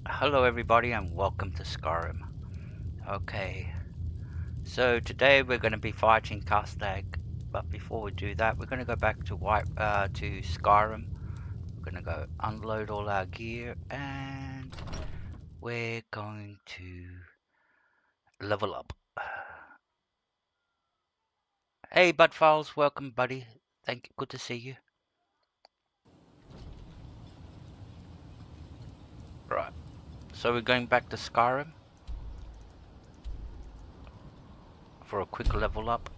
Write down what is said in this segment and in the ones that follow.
Hello everybody and welcome to Skyrim. Okay, so today we're going to be fighting Karstaag, but before we do that we're going to go back to Skyrim. We're going to go unload all our gear and we're going to level up. Hey Budfiles, welcome buddy. Thank you, good to see you. Right, so we're going back to Skyrim for a quick level up.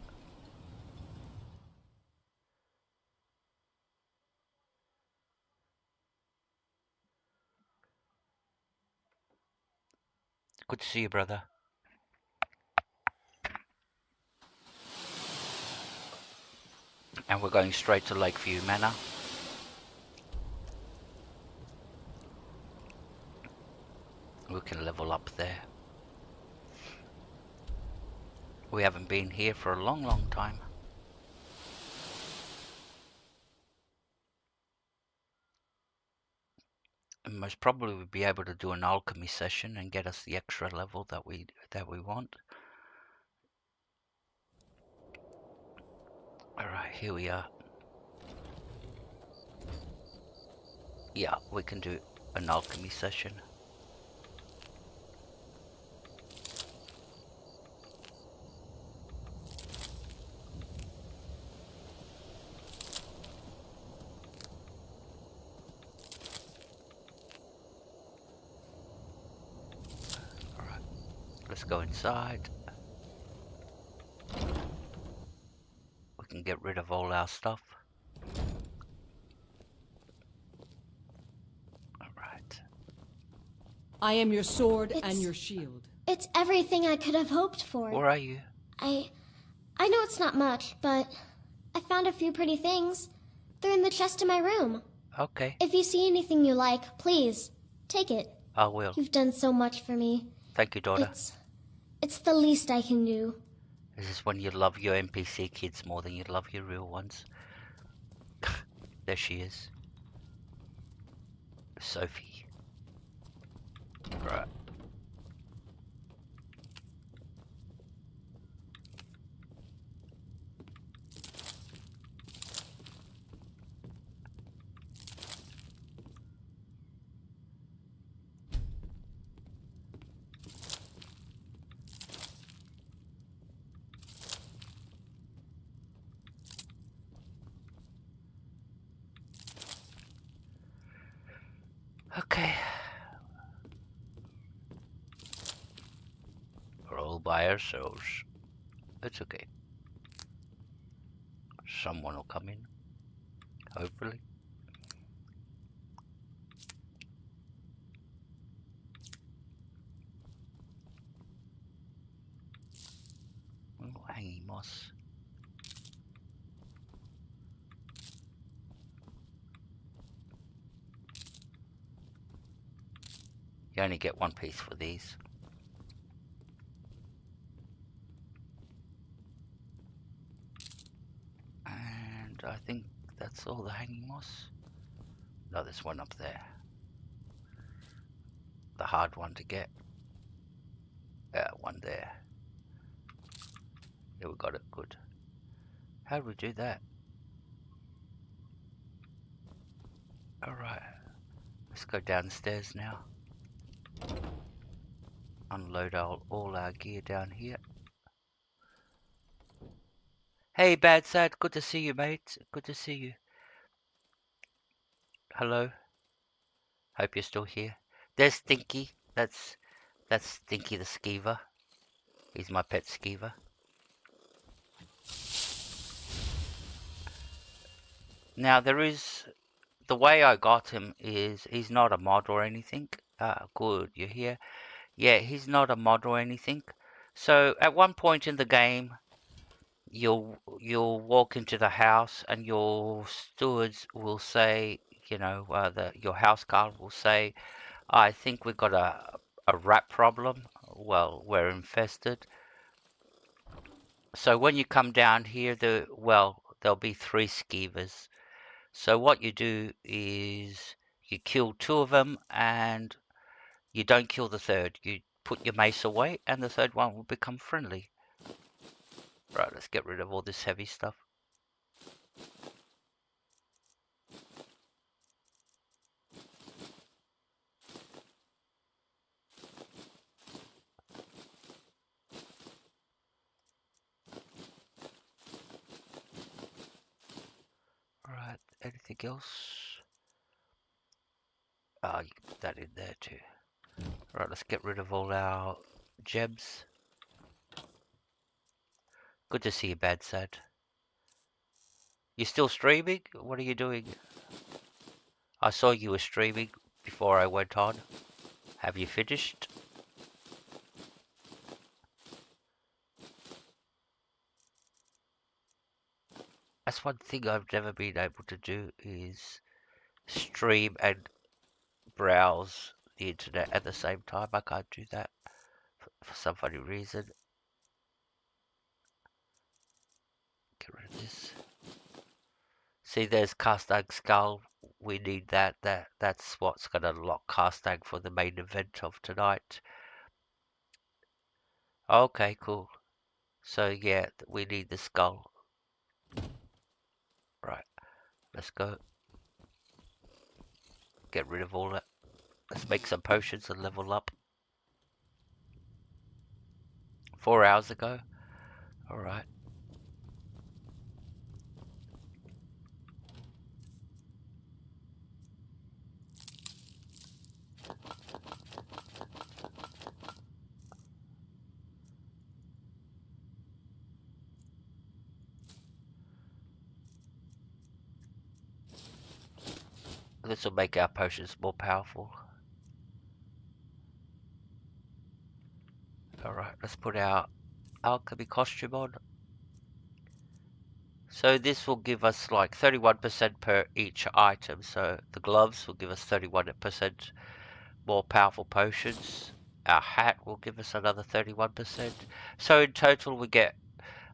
Good to see you, brother. And we're going straight to Lakeview Manor. We can level up there. We haven't been here for a long time. And most probably we'll be able to do an alchemy session and get us the extra level that we want. Alright, here we are. Yeah, we can do an alchemy session. Alright, let's go inside. We can get rid of all our stuff. Alright. I am your sword and your shield. It's everything I could have hoped for. Where are you? I know it's not much, but I found a few pretty things. They're in the chest in my room. Okay. If you see anything you like, please, take it. I will. You've done so much for me. Thank you, daughter. It's the least I can do. This is when you love your NPC kids more than you love your real ones. There she is. Sophie. Right. Okay. We're all by ourselves. It's okay. Someone will come in. Hopefully. Oh, hanging moss. You only get one piece for these. And I think that's all the hanging moss. No, there's one up there. The hard one to get. One there. Yeah, we got it. Good. How do we do that? Alright. Let's go downstairs now. Unload all our gear down here. Hey, Bad Sad. Good to see you, mate. Good to see you. Hello. Hope you're still here. There's Stinky. That's Stinky the Skeever. He's my pet Skeever. Now there is, the way I got him is he's not a mod or anything. Good, you're here. Yeah, he's not a mod or anything. So at one point in the game, you'll walk into the house and your stewards will say, you know, your house guard will say, I think we've got a rat problem. Well, we're infested. So when you come down here, there'll be 3 skeevers. So what you do is you kill 2 of them and You don't kill the third. You put your mace away, and the third one will become friendly. Right, let's get rid of all this heavy stuff. Alright, anything else? Oh, you can put that in there too. Alright, let's get rid of all our gems. Good to see you, Bad Sad. You still streaming? What are you doing? I saw you were streaming before I went on. Have you finished? That's one thing I've never been able to do is stream and browse the internet at the same time. I can't do that for some funny reason. Get rid of this. See, there's Karstaag Skull. We need that. That's what's going to unlock Karstaag for the main event of tonight. Okay, cool. So yeah, we need the skull. Right, let's go. Get rid of all that. Let's make some potions and level up. 4 hours ago. Alright. This will make our potions more powerful. Alright, let's put our alchemy costume on. So this will give us like 31% per each item. So the gloves will give us 31% more powerful potions. Our hat will give us another 31%. So in total we get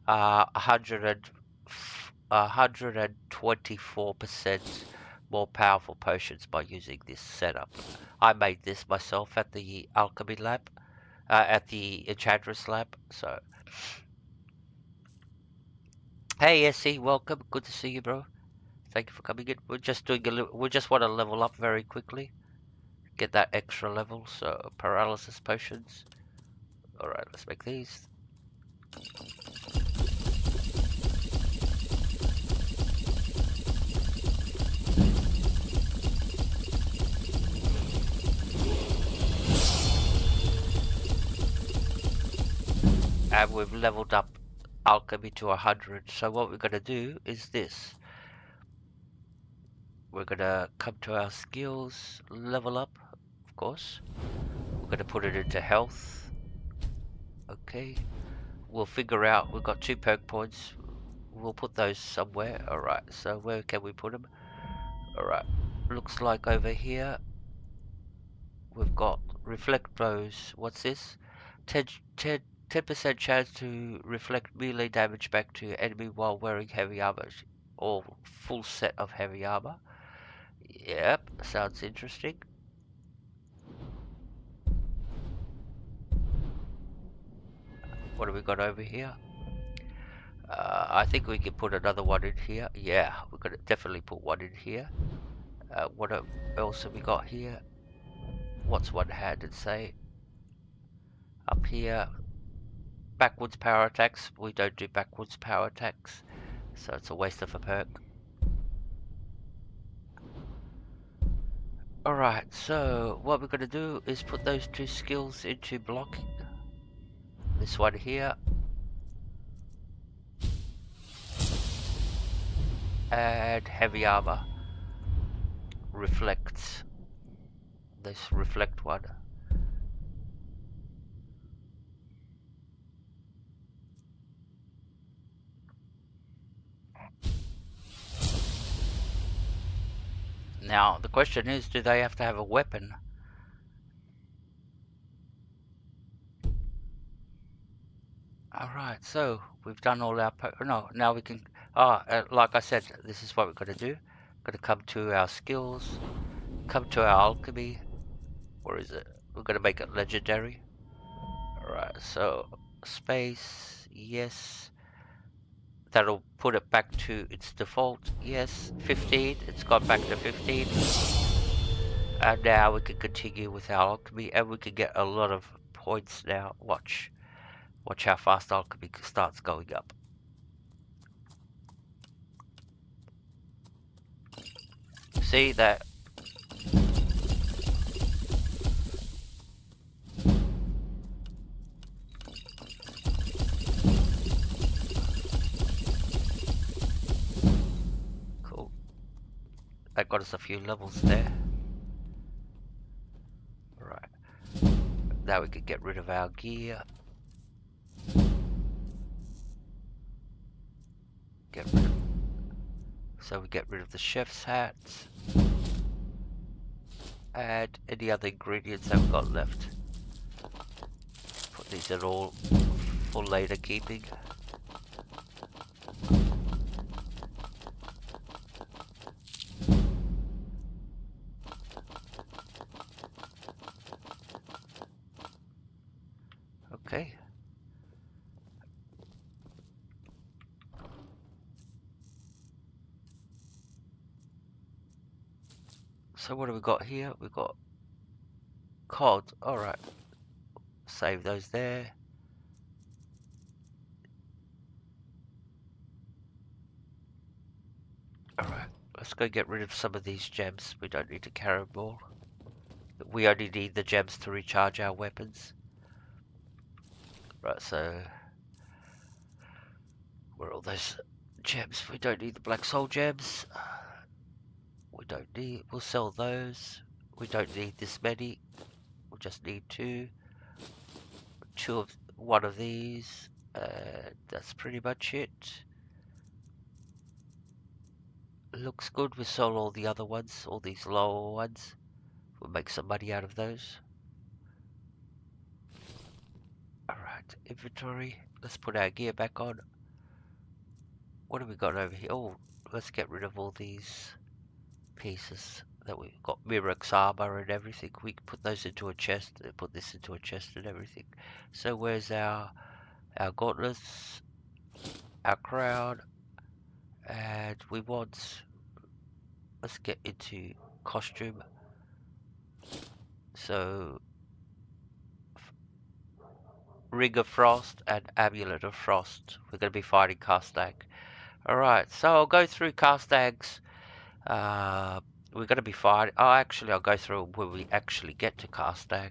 124% more powerful potions by using this setup. I made this myself at the alchemy lab, at the enchantress lab. So, hey SE, welcome. Good to see you, bro. Thank you for coming in. We're just doing we just want to level up very quickly, get that extra level. So paralysis potions. All right, let's make these. And we've leveled up alchemy to 100. So what we're going to do is this. We're going to come to our skills, level up, of course. We're going to put it into health. Okay. We'll figure out, we've got 2 perk points. We'll put those somewhere. Alright, so where can we put them? Alright, looks like over here we've got reflect blows. What's this? 10% chance to reflect melee damage back to your enemy while wearing heavy armor, or full set of heavy armor. Yep, sounds interesting. What have we got over here? I think we can put another one in here. Yeah, we're gonna definitely put one in here. What else have we got here? What's one-handed say? Up here, backwards power attacks. We don't do backwards power attacks, so it's a waste of a perk. Alright, so what we're gonna do is put those 2 skills into blocking. This one here. And heavy armor. Reflects. This reflect one. Now, the question is, do they have to have a weapon? Alright, so we've done all our... No, now we can... like I said, this is what we're going to do. Going to come to our skills. Come to our alchemy. Where is it? We're gonna make it legendary. Alright, so space, yes. That'll put it back to its default. Yes, 15. It's gone back to 15. And now we can continue with our alchemy, and we can get a lot of points now. Watch how fast alchemy starts going up. See that? Cool. That got us a few levels there. Right. Now we can get rid of our gear. Get rid of. So we get rid of the chef's hats. And any other ingredients that we've got left. Put these in all for later keeping. Okay. So what do we got here? We've got cod. Alright. Save those there. Alright. Let's go get rid of some of these gems. We don't need to carry them all. We only need the gems to recharge our weapons. Right, so where are all those gems? We don't need the black soul gems. We don't need. We'll sell those. We don't need this many. We'll just need two. One of these. That's pretty much it. Looks good. We sold all the other ones, all these lower ones. We'll make some money out of those. Alright, inventory. Let's put our gear back on. What have we got over here? Oh, let's get rid of all these pieces that we've got. Mehrunes armor and everything. We can put those into a chest. Put this into a chest and everything. So where's our gauntlets? Our crown. And we want... Let's get into costume. So... Ring of Frost and Amulet of Frost. We're going to be fighting Karstaag. Alright, so I'll go through Karstaag's. We're going to be fighting. Oh, actually, I'll go through when we actually get to Karstaag.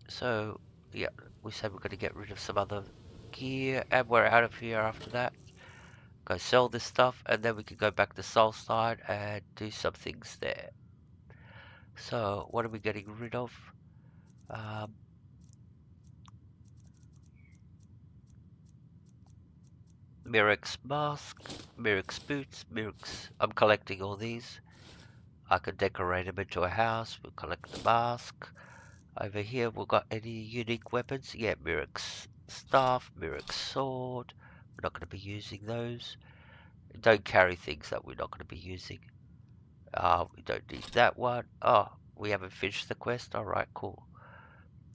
So, yeah, we said we're going to get rid of some other gear, and we're out of here after that. Go sell this stuff, and then we can go back to Soulside and do some things there. So, what are we getting rid of? Mehrunes mask, Mehrunes boots, Mehrunes. I'm collecting all these. I could decorate them into a house. We'll collect the mask. Over here, we've got any unique weapons. Yeah, Mehrunes staff, Mehrunes sword. We're not going to be using those. Don't carry things that we're not going to be using. We don't need that one. Oh, we haven't finished the quest. Alright, cool.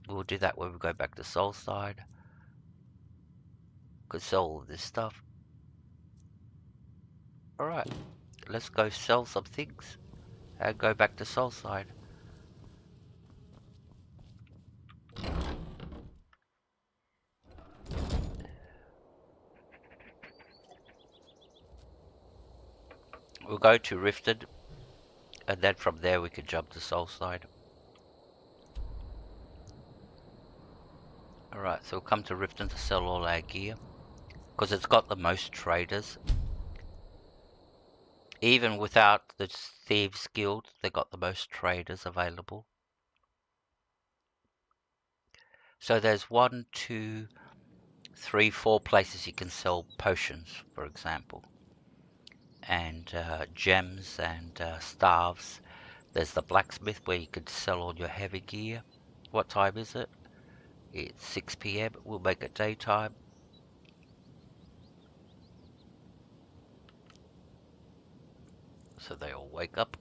We'll do that when we go back to Soulside. Could sell all this stuff. Alright, let's go sell some things and go back to Soulside. We'll go to Riften, and then from there we can jump to Soulside. Alright, so we'll come to Riften to sell all our gear, because it's got the most traders. Even without the Thieves Guild, they got the most traders available. So there's 1, 2, 3, 4 places you can sell potions, for example. And gems and staves. There's the blacksmith where you can sell all your heavy gear. What time is it? It's 6 PM. We'll make it daytime. So they all wake up.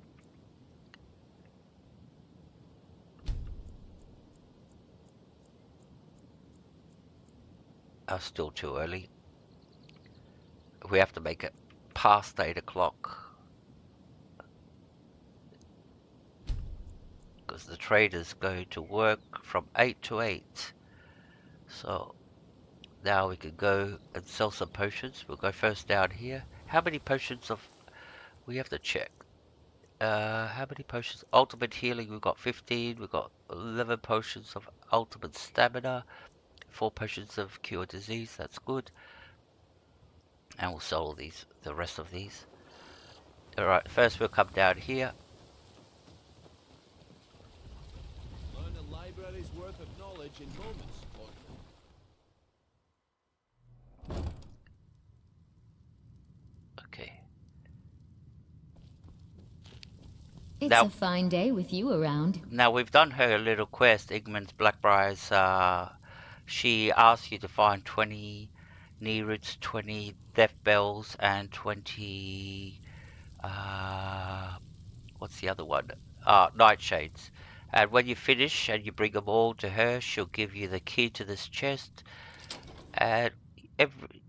Still too early. We have to make it past 8 o'clock. Because the traders go to work from 8 to 8. So now we can go and sell some potions. We'll go first down here. How many potions of... We have to check. How many potions? Ultimate healing, we've got 15. We've got 11 potions of ultimate stamina. 4 potions of cure disease. That's good. And we'll sell all these, the rest of these. Alright, first we'll come down here. Learn a library's worth of knowledge in moments. Okay. It's Now- a fine day with you around. Now we've done her little quest, Igman's Blackbriar's. She asks you to find 20 Neeroots, 20 Death Bells, and 20... what's the other one? Nightshades. And when you finish and you bring them all to her, she'll give you the key to this chest. And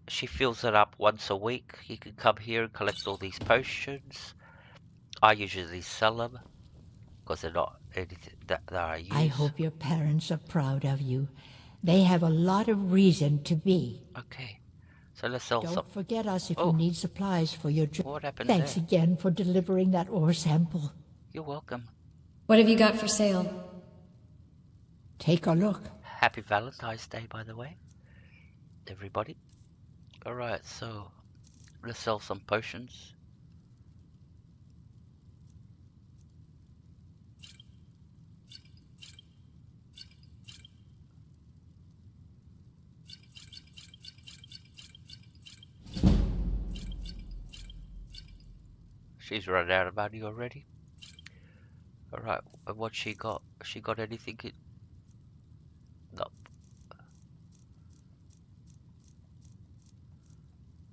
she fills it up once a week. You can come here and collect all these potions. I usually sell them because they're not anything that I use. I hope your parents are proud of you. They have a lot of reason to be. Okay, so let's sell some. Don't forget us if Oh. you need supplies for your journey. What happened Thanks there? again for delivering that ore sample. You're welcome. What have you got for sale? Take a look. Happy Valentine's Day, by the way, everybody. Alright, so let's sell some potions. She's run out of money already. Alright, and what she got? She got anything? Nope.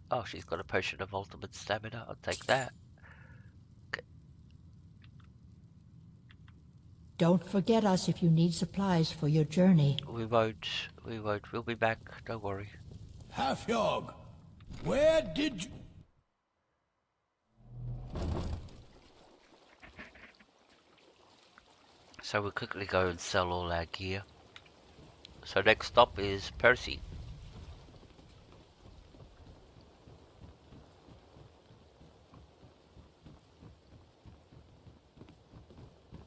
Oh, she's got a potion of ultimate stamina. I'll take that. Okay. Don't forget us if you need supplies for your journey. We won't. We'll be back. Don't worry. Half-Yog, where did you... So we'll quickly go and sell all our gear. So next stop is Percy.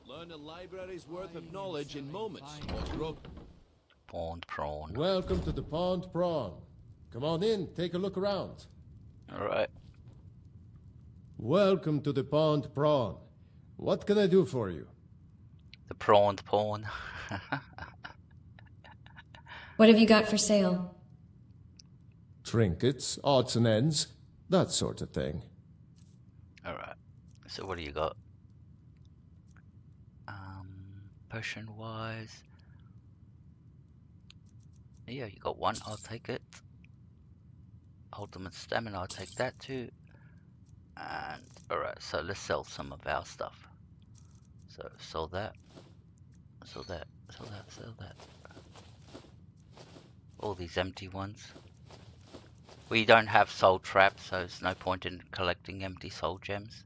Learn a library's worth of knowledge in moments. Pond prawn. Welcome to the Pond Prawn. Come on in, take a look around. Alright. Welcome to the Pond Prawn. What can I do for you? The prawn pawn. What have you got for sale? Trinkets, odds and ends, that sort of thing. Alright. So what do you got? Potion wise. Yeah, you got one, I'll take it. Ultimate stamina, I'll take that too. And alright, so let's sell some of our stuff. So sell that. Sell that. Sell that. Sell that. All these empty ones. We don't have soul traps, so there's no point in collecting empty soul gems.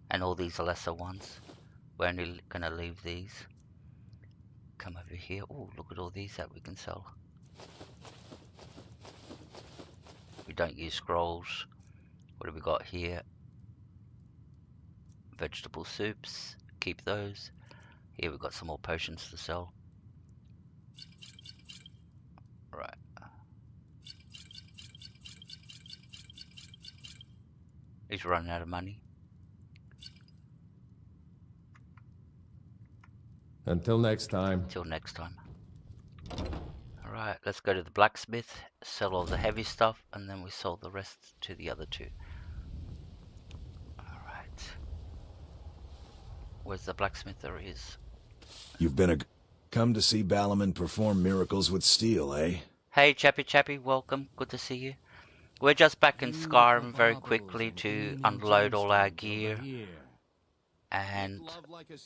And all these lesser ones. We're only gonna leave these. Come over here. Oh, look at all these that we can sell. We don't use scrolls. What have we got here? Vegetable soups. Keep those. Here we've got some more potions to sell. Right. He's running out of money. Until next time. Till next time. Alright, let's go to the blacksmith, sell all the heavy stuff, and then we sell the rest to the other two. Alright. Where's the blacksmith? There he is. You've been come to see Balaman perform miracles with steel, eh? Hey Chappy, welcome. Good to see you. We're just back in Skyrim very quickly to unload all our gear. and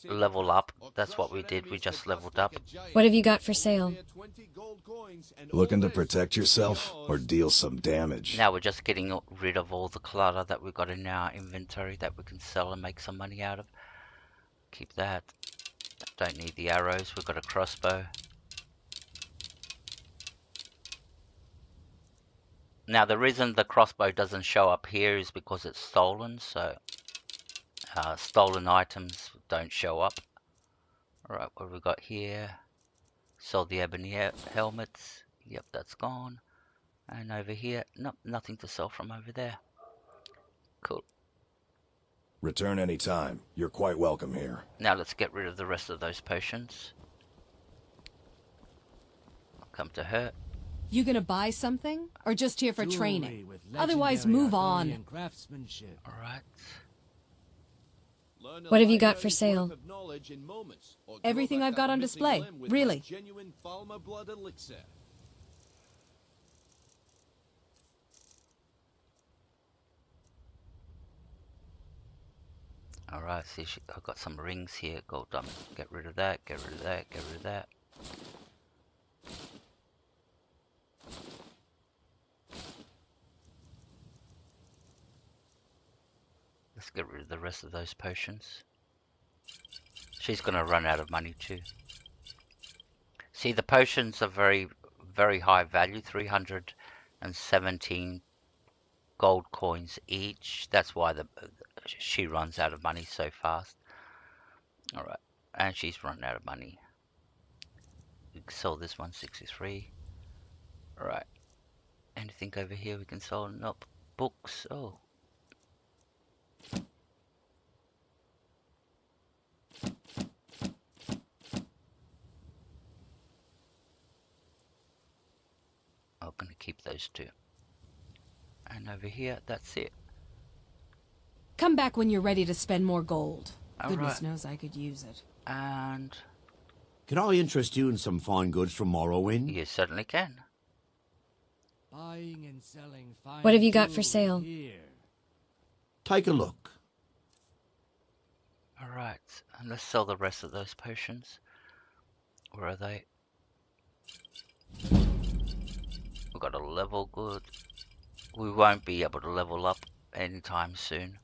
level up. That's what we did. We just leveled up. What have you got for sale? Looking to protect yourself or deal some damage? Now we're just getting rid of all the clutter that we've got in our inventory that we can sell and make some money out of. Keep that. Don't need the arrows. We've got a crossbow. Now the reason the crossbow doesn't show up here is because it's stolen, so stolen items don't show up. Alright, what have we got here? Sold the ebony helmets. Yep, that's gone. And over here, nope, nothing to sell from over there. Cool. Return anytime. You're quite welcome here. Now let's get rid of the rest of those potions. I'll come to her. You gonna buy something? Or just here for training? Otherwise, move on. Alright. What have you got for sale? Everything I've got on display, really. Genuine Falmer blood elixir. Alright, see, I've got some rings here, gold diamond. Get rid of that, get rid of that, get rid of that. Let's get rid of the rest of those potions. She's gonna run out of money too. See, the potions are very, very high value, 317 gold coins each. That's why she runs out of money so fast. Alright, and she's run out of money. We can sell this one, 63. Alright, anything over here we can sell? Nope. Books, oh. I'm gonna keep those two. And over here, that's it. Come back when you're ready to spend more gold. All Goodness right. knows I could use it. And Can I interest you in some fine goods from Morrowind? you certainly can. Buying and selling fine What have you got for jewels sale? here. Take a look. Alright, and let's sell the rest of those potions. Where are they? We've got a level good. We won't be able to level up anytime soon,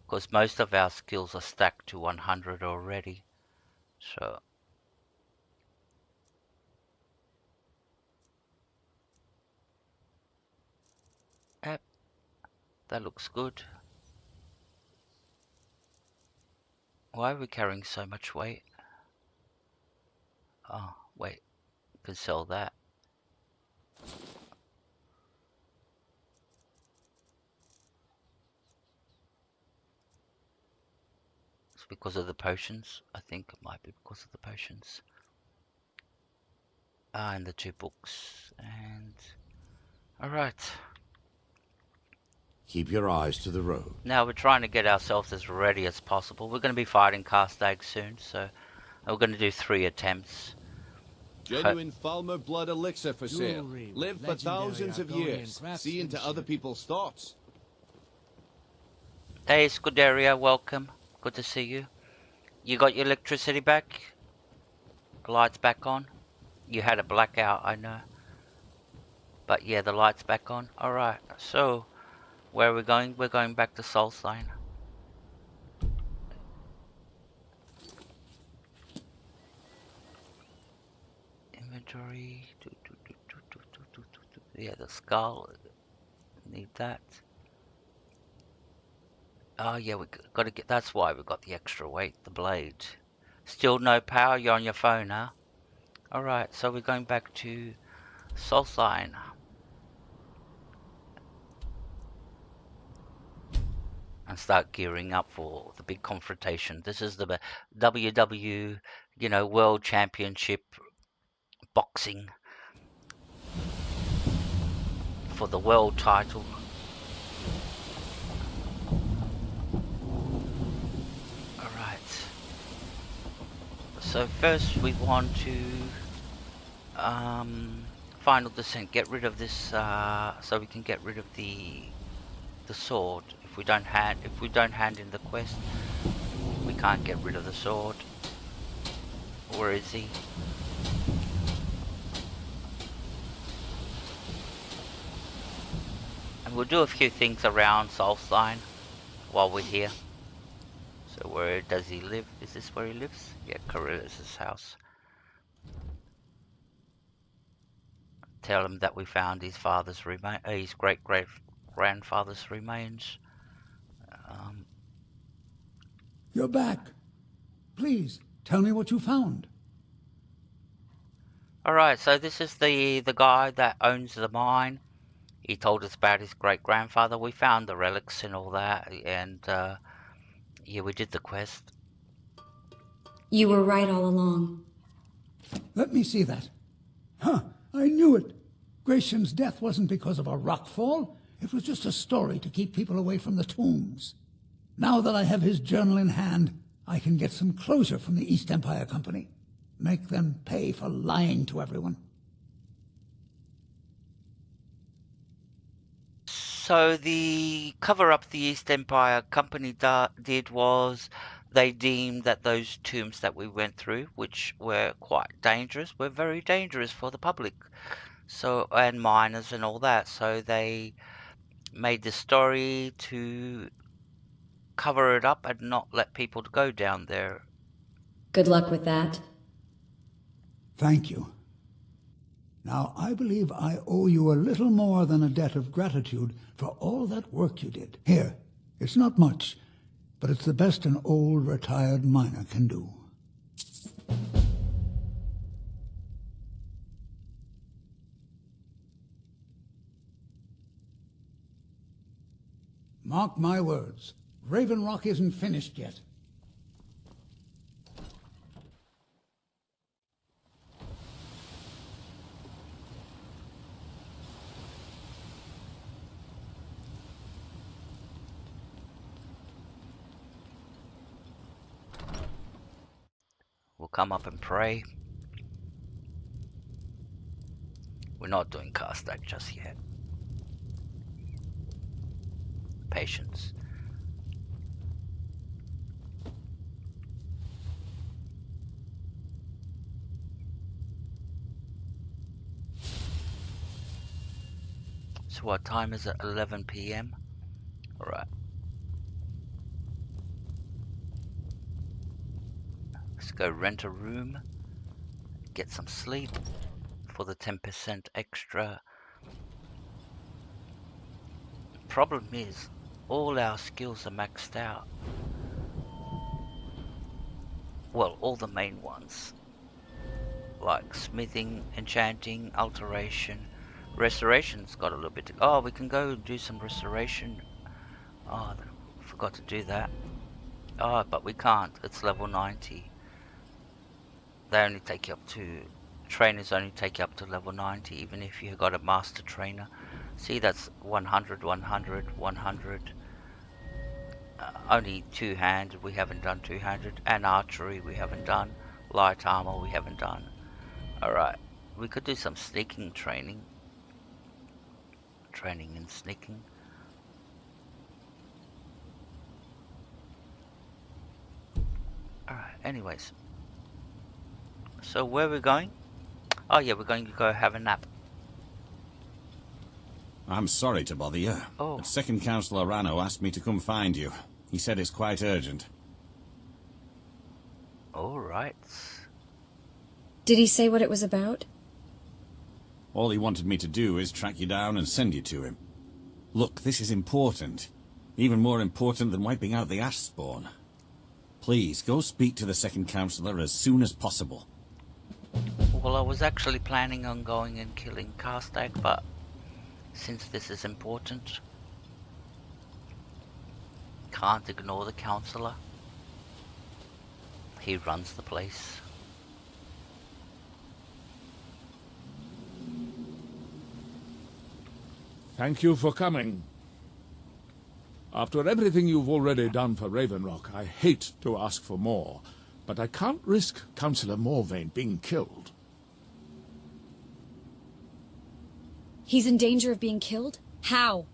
because most of our skills are stacked to 100 already. So yep, that looks good. Why are we carrying so much weight? Oh, wait, we can sell that. It's because of the potions. I think it might be because of the potions. Ah, and the 2 books. And alright. Keep your eyes to the road. Now we're trying to get ourselves as ready as possible. We're going to be fighting Karstaag soon, so we're going to do 3 attempts. Genuine Falmer blood elixir for sale. Jewelry, Live for legendary thousands of Argonian years. See into other craftsmanship. people's thoughts. Hey Scuderia, welcome. Good to see you. You got your electricity back? Lights back on? You had a blackout, I know. But yeah, the light's back on. Alright, so where are we going? We're going back to Solstheim. Inventory. Yeah, the skull. Need that. Oh yeah, we got to get. That's why we got the extra weight. The blade. Still no power. You're on your phone, huh? All right. So we're going back to Solstheim. And start gearing up for the big confrontation. This is the WW, World Championship boxing for the world title. Alright. So first we want to final descent, get rid of this so we can get rid of the sword. If we don't hand in the quest, we Can't get rid of the sword. Where is he? And we'll do a few things around Solstheim while we're here. So where does he live? Is this where he lives? Yeah, Karalis's house. Tell him that we found his father's his great-great-grandfather's remains. You're back. Please, tell me what you found. Alright, so this is the guy that owns the mine. He told us about his great-grandfather. We found the relics and all that, and yeah, we did the quest. You were right all along. Let me see that. Huh, I knew it. Gratian's death wasn't because of a rockfall. It was just a story to keep people away from the tombs. Now that I have his journal in hand, I can get some closure from the East Empire Company. Make them pay for lying to everyone. So the cover-up the East Empire Company did was they deemed that those tombs that we went through, which were quite dangerous, were very dangerous for the public. So, and miners and all that. So they made the story to cover it up and not let people go down there. Good luck with that. Thank you. Now, I believe I owe you a little more than a debt of gratitude for all that work you did. Here, it's not much, but it's the best an old retired miner can do. Mark my words, Raven Rock isn't finished yet. We'll come up and pray. We're not doing Karstaag just yet. Patience. So what time is it? 11 PM? Alright. Let's go rent a room. Get some sleep for the 10% extra. Problem is, all our skills are maxed out. Well, all the main ones. Like smithing, enchanting, alteration. Restoration's got a little bit to... Oh, we can go do some restoration. Oh, I forgot to do that. Oh, but we can't. It's level 90. They only take you up to... Trainers only take you up to level 90, even if you got a master trainer. See, that's 100, 100, 100. Only two-handed, we haven't done two-handed. And archery, we haven't done. Light armor, we haven't done. Alright, we could do some sneaking training. Training and sneaking. Alright, anyways. So where are we going? Oh yeah, we're going to go have a nap. I'm sorry to bother you, but Second Councillor Rano asked me to come find you. He said it's quite urgent. Alright. Did he say what it was about? All he wanted me to do is track you down and send you to him. Look, this is important. Even more important than wiping out the ash spawn. Please, go speak to the Second Councillor as soon as possible. Well, I was actually planning on going and killing Karstaag, but since this is important, can't ignore the councillor. He runs the place. Thank you for coming. After everything you've already done for Raven Rock, I hate to ask for more, but I can't risk Councillor Morvain being killed. He's in danger of being killed? How?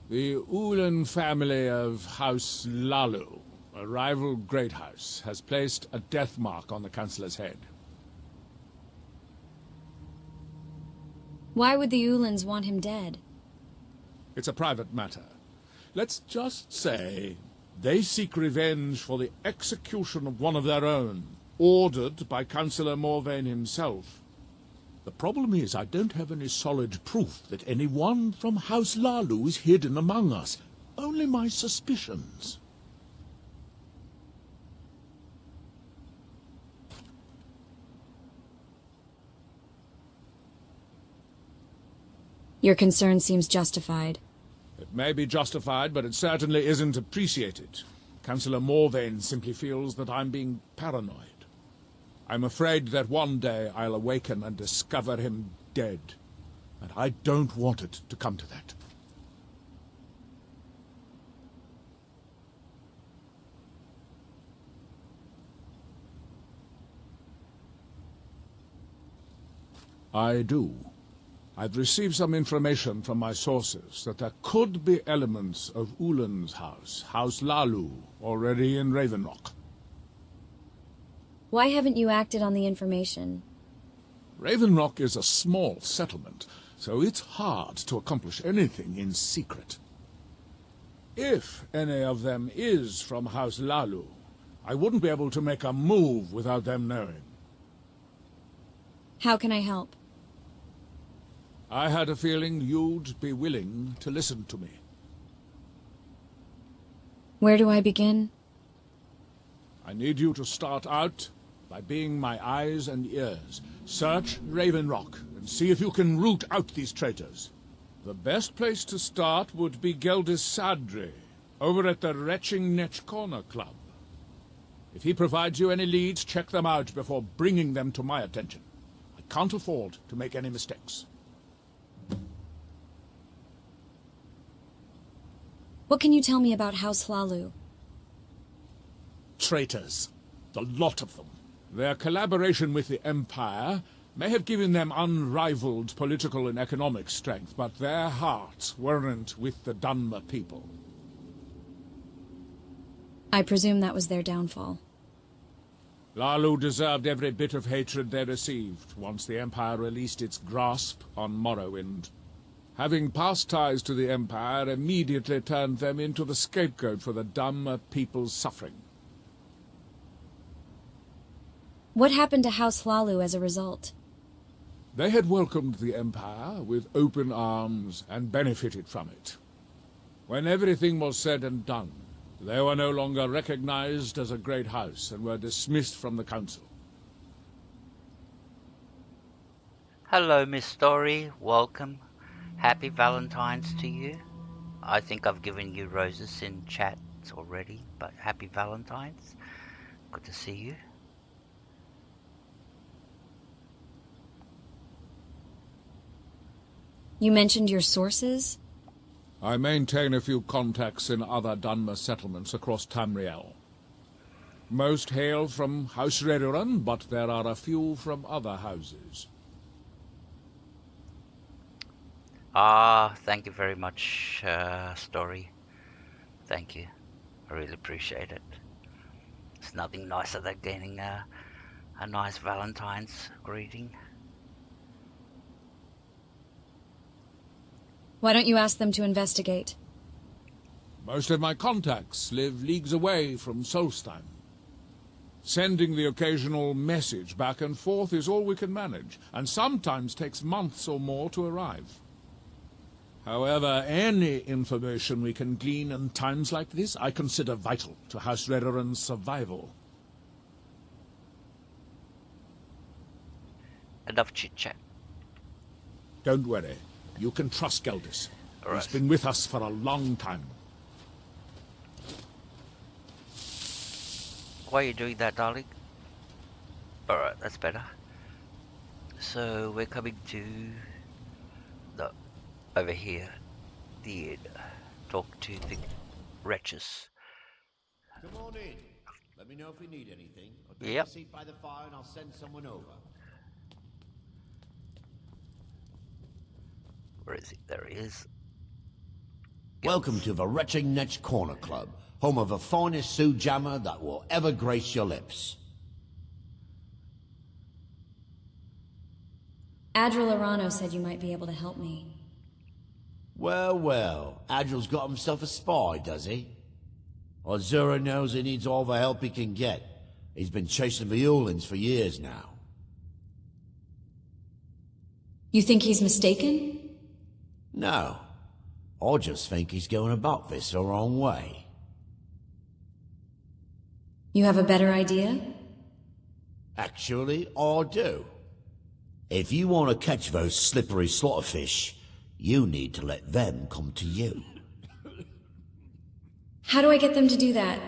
The Ulan family of House Lalu A rival great house has placed a death mark on the Chancellor's head. Why would the Ulans want him dead? It's a private matter. Let's just say they seek revenge for the execution of one of their own, ordered by Councillor Morvain himself. The problem is I don't have any solid proof that anyone from House Lalu is hidden among us. Only my suspicions. Your concern seems justified. It may be justified, but it certainly isn't appreciated. Councillor Morvain simply feels that I'm being paranoid. I'm afraid that one day I'll awaken and discover him dead. And I don't want it to come to that. I do. I've received some information from my sources that there could be elements of Ulan's house, House Lalu, already in Ravenrock. Why haven't you acted on the information? Ravenrock is a small settlement, so it's hard to accomplish anything in secret. If any of them is from House Lalu, I wouldn't be able to make a move without them knowing. How can I help? I had a feeling you'd be willing to listen to me. Where do I begin? I need you to start out by being my eyes and ears. Search Ravenrock and see if you can root out these traitors. The best place to start would be Geldis Sadri, over at the Retching Netch Corner Club. If he provides you any leads, check them out before bringing them to my attention. I can't afford to make any mistakes. What can you tell me about House Lalu? Traitors. The lot of them. Their collaboration with the Empire may have given them unrivaled political and economic strength, but their hearts weren't with the Dunmer people. I presume that was their downfall. Lalu deserved every bit of hatred they received once the Empire released its grasp on Morrowind. Having past ties to the Empire immediately turned them into the scapegoat for the Dunmer people's suffering. What happened to House Lalu as a result? They had welcomed the Empire with open arms and benefited from it. When everything was said and done, they were no longer recognized as a great house and were dismissed from the council. Hello, Miss Story. Welcome. Happy Valentine's to you. I think I've given you roses in chat already, but happy Valentine's. Good to see you. You mentioned your sources? I maintain a few contacts in other Dunmer settlements across Tamriel. Most hail from House Redoran, but there are a few from other houses. Thank you very much, Story. Thank you. I really appreciate it. There's nothing nicer than getting a nice Valentine's greeting. Why don't you ask them to investigate? Most of my contacts live leagues away from Solstheim. Sending the occasional message back and forth is all we can manage, and sometimes takes months or more to arrive. However, any information we can glean in times like this, I consider vital to House Redoran's survival. Enough chit-chat. Don't worry. You can trust Geldis. Right. He's been with us for a long time. Why are you doing that, darling? Alright, that's better. So, we're coming to... No, over here. The inn. Talk to the wretches. Come on in. Let me know if you need anything. Or take Yep. a seat by the fire and I'll send someone over. Where is he? There he is. Welcome to the Retching Netch Corner Club, home of the finest Sioux jammer that will ever grace your lips. Adril Arano said you might be able to help me. Well, well, Adril's got himself a spy, does he? Azura knows he needs all the help he can get. He's been chasing the Ulins for years now. You think he's mistaken? No. I just think he's going about this the wrong way. You have a better idea? Actually, I do. If you want to catch those slippery slaughterfish, you need to let them come to you. How do I get them to do that?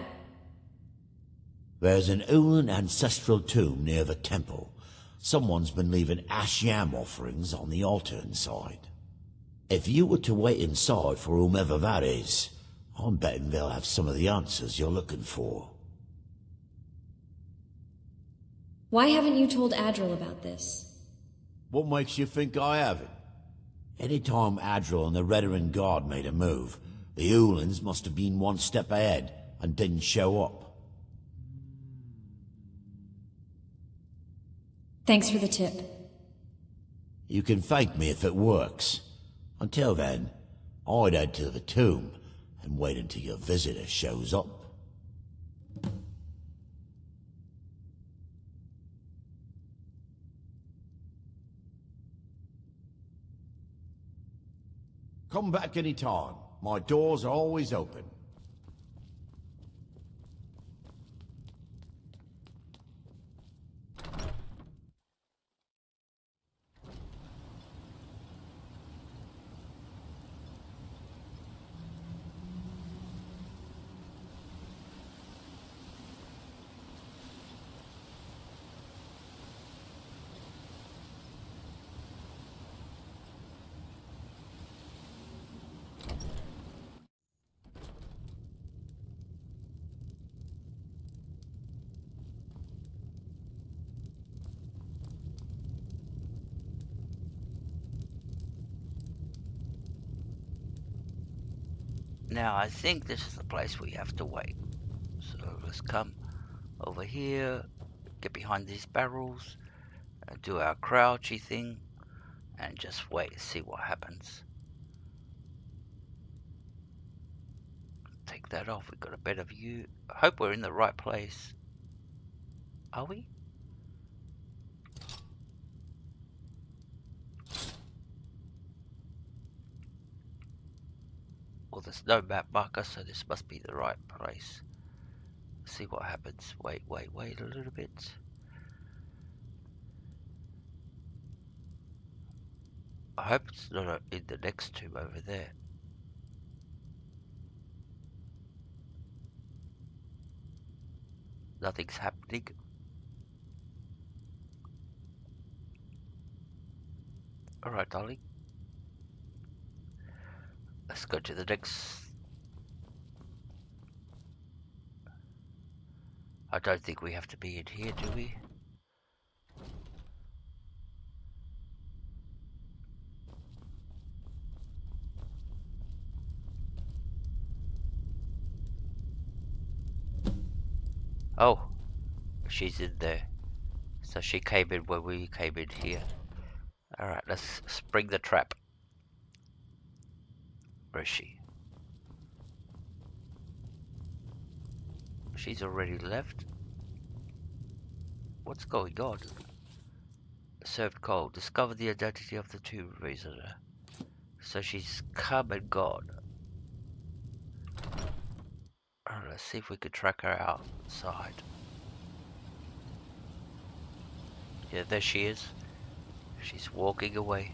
There's an Ulin ancestral tomb near the temple. Someone's been leaving ash yam offerings on the altar inside. If you were to wait inside for whomever that is, I'm betting they'll have some of the answers you're looking for. Why haven't you told Adril about this? What makes you think I haven't? Anytime Adril and the Redoran Guard made a move, the Ulins must have been one step ahead and didn't show up. Thanks for the tip. You can thank me if it works. Until then, I'd head to the tomb and wait until your visitor shows up. Come back any time. My doors are always open. Now I think this is the place we have to wait. So let's come over here, get behind these barrels, and do our crouchy thing, and just wait and see what happens. Take that off, we've got a better view. I hope we're in the right place. Are we? Well, there's no map marker, so this must be the right place. See what happens. Wait a little bit. I hope it's not in the next tomb over there. Nothing's happening. Alright, darling. Let's go to the next. I don't think we have to be in here, do we? Oh, she's in there. So she came in where we came in here. Alright, let's spring the trap. Where is she? She's already left. What's going on? Served cold. Discover the identity of the tomb visitor. So she's come and gone. Alright, let's see if we can track her outside. Yeah, there she is. She's walking away.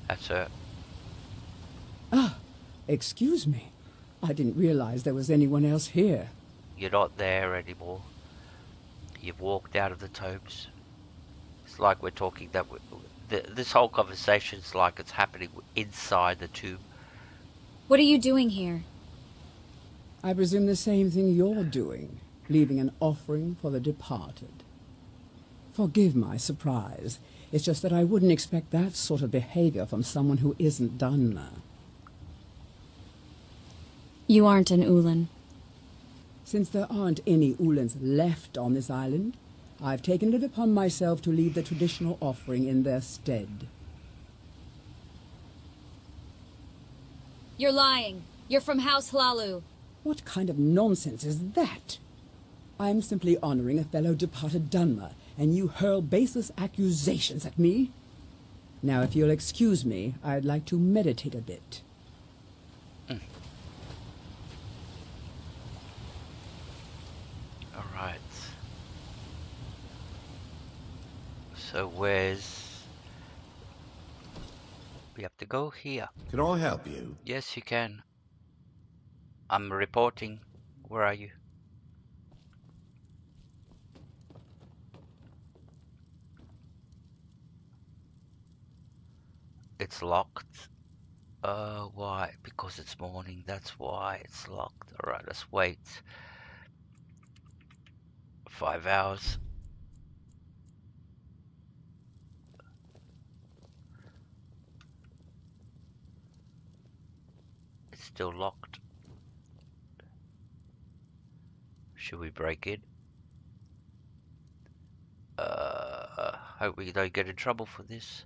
That's her. Ah, excuse me. I didn't realize there was anyone else here. You're not there anymore. You've walked out of the tombs. It's like we're talking that this whole conversation's like it's happening inside the tomb. What are you doing here? I presume the same thing you're doing, leaving an offering for the departed. Forgive my surprise. It's just that I wouldn't expect that sort of behavior from someone who isn't Dunmer. You aren't an Ulan. Since there aren't any Ulans left on this island, I've taken it upon myself to leave the traditional offering in their stead. You're lying. You're from House Hlalu. What kind of nonsense is that? I'm simply honoring a fellow departed Dunmer, and you hurl baseless accusations at me? Now, if you'll excuse me, I'd like to meditate a bit. Alright. So where's... We have to go here. Can I help you? Yes, you can. I'm reporting. Where are you? It's locked. Why? Because it's morning. That's why it's locked. Alright, let's wait. 5 hours. It's still locked. Should we break it? Hope we don't get in trouble for this.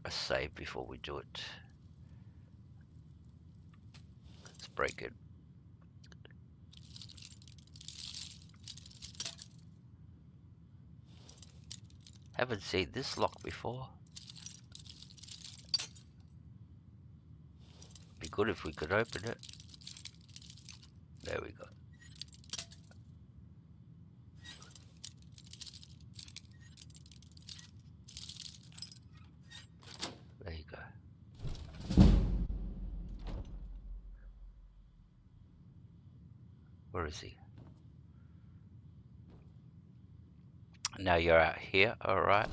A save before we do it. Let's break it. Haven't seen this lock before. Be good if we could open it. There we go. There you go. Where is he? Now you're out here, alright.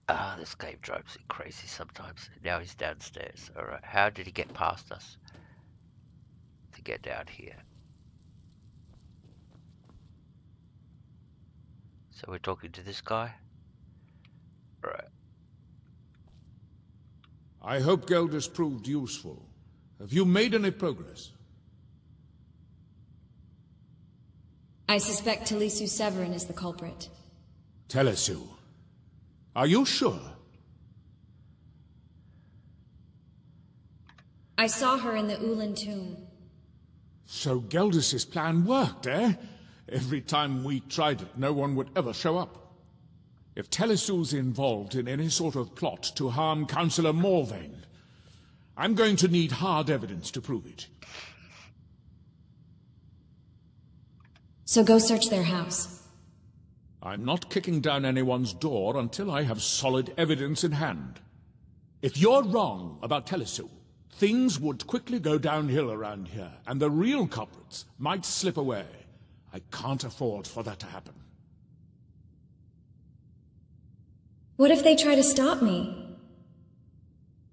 Ah, this game drives me crazy sometimes. Now he's downstairs, alright. How did he get past us to get down here? So we're talking to this guy? Right. I hope Gelders proved useful. Have you made any progress? I suspect Talisu Severin is the culprit. Talisu. Are you sure? I saw her in the Ulan tomb. So Gelders' plan worked, eh? Every time we tried it, no one would ever show up. If Telisu's involved in any sort of plot to harm Councillor Morvain, I'm going to need hard evidence to prove it. So go search their house. I'm not kicking down anyone's door until I have solid evidence in hand. If you're wrong about Telisu, things would quickly go downhill around here, and the real culprits might slip away. I can't afford for that to happen. What if they try to stop me?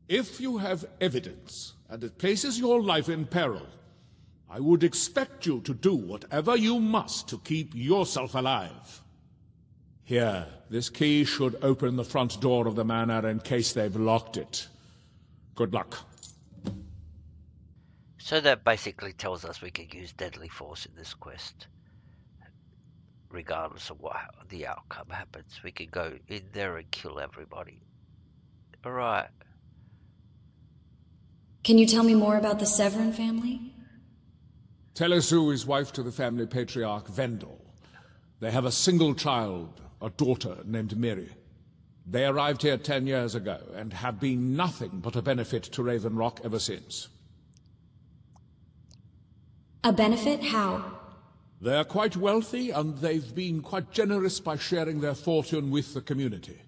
If you have evidence, and it places your life in peril, I would expect you to do whatever you must to keep yourself alive. Here, this key should open the front door of the manor in case they've locked it. Good luck. So that basically tells us we can use deadly force in this quest. Regardless of what the outcome happens, we can go in there and kill everybody. Alright. Can you tell me more about the Severin family? Telisu is wife to the family patriarch Vendel. They have a single child, a daughter named Miri. They arrived here 10 years ago and have been nothing but a benefit to Raven Rock ever since. A benefit? How? They're quite wealthy, and they've been quite generous by sharing their fortune with the community.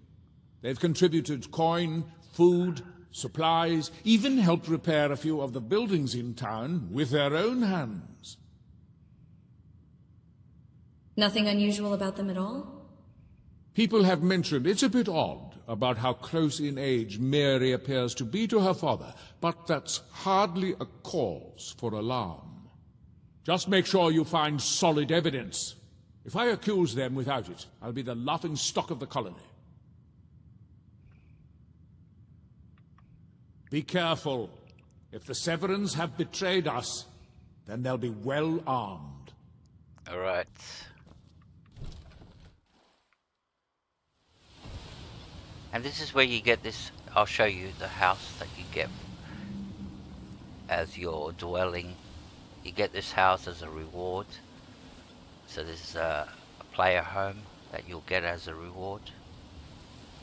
They've contributed coin, food, supplies, even helped repair a few of the buildings in town with their own hands. Nothing unusual about them at all? People have mentioned it's a bit odd about how close in age Mary appears to be to her father, but that's hardly a cause for alarm. Just make sure you find solid evidence. If I accuse them without it, I'll be the laughing stock of the colony. Be careful. If the Severans have betrayed us, then they'll be well armed. Alright. And this is where you get this. I'll show you the house that you get as your dwelling. You get this house as a reward. So this is a player home that you'll get as a reward.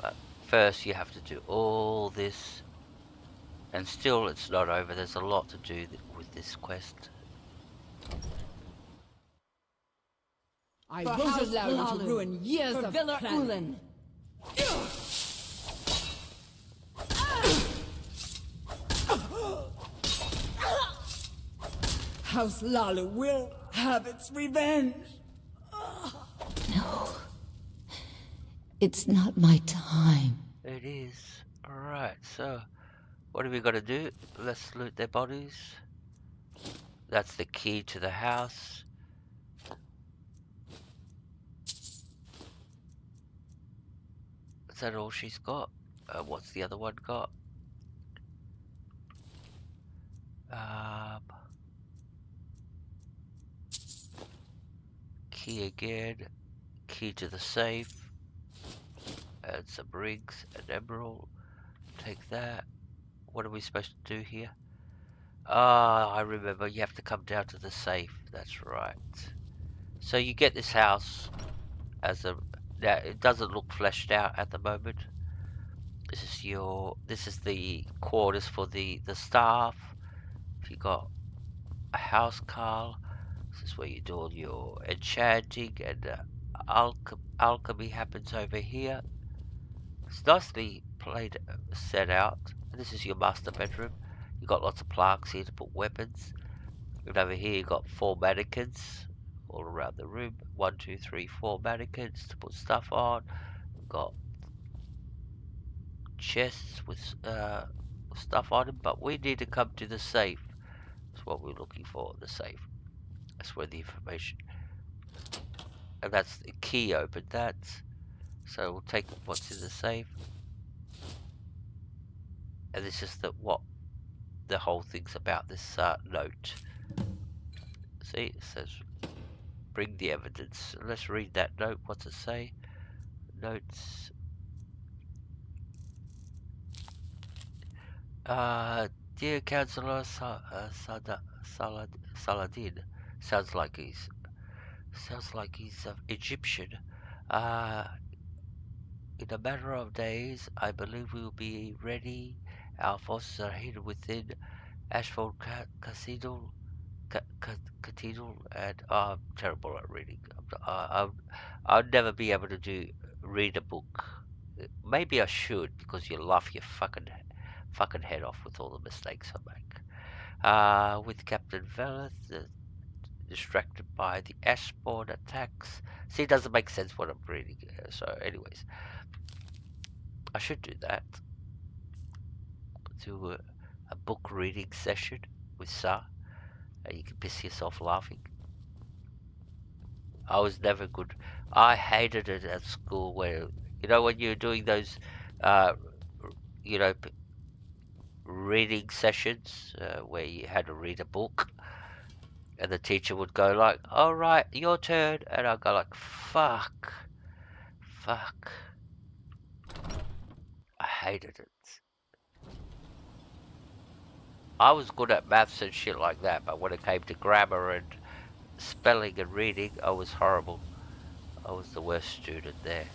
But first you have to do all this. And still it's not over. There's a lot to do with this quest. I won't allow you to ruin years of Villa planning. House Lalu will have its revenge. No. It's not my time. It is. Alright, so what have we got to do? Let's loot their bodies. That's the key to the house. Is that all she's got? What's the other one got? Key again. Key to the safe. And some rings. An emerald. Take that. What are we supposed to do here? Ah, I remember. You have to come down to the safe. That's right. So you get this house as a... Now, it doesn't look fleshed out at the moment. This is the quarters for the staff. If you got a house, Carl, this is where you do all your enchanting, and alchemy happens over here. It's nicely set out. This is your master bedroom. You got lots of plaques here to put weapons. And over here you got 4 mannequins all around the room. 1, 2, 3, 4 mannequins to put stuff on. We've got chests with stuff on them, but we need to come to the safe. That's what we're looking for, the safe. That's where the information. And that's the key, open that. So we'll take what's in the safe. And this is what the whole thing's about, this note. See, it says bring the evidence. Let's read that note. What's it say? Notes. Dear Councillor Saladin, sounds like he's Egyptian. In a matter of days, I believe we will be ready. Our forces are hidden within Ashford Cathedral, and I'm terrible at reading. I'll never be able to read a book. Maybe I should, because you laugh your fucking head off with all the mistakes I make. With Captain Veleth, distracted by the Ashbourne attacks. See, it doesn't make sense what I'm reading. So, anyways, I should do that. Do a book reading session with Sa. You can piss yourself laughing. I was never good. I hated it at school where, when you're doing those, reading sessions where you had to read a book, and the teacher would go like, all right, your turn, and I'd go like, fuck. I hated it. I was good at maths and shit like that, but when it came to grammar and spelling and reading, I was horrible. I was the worst student there.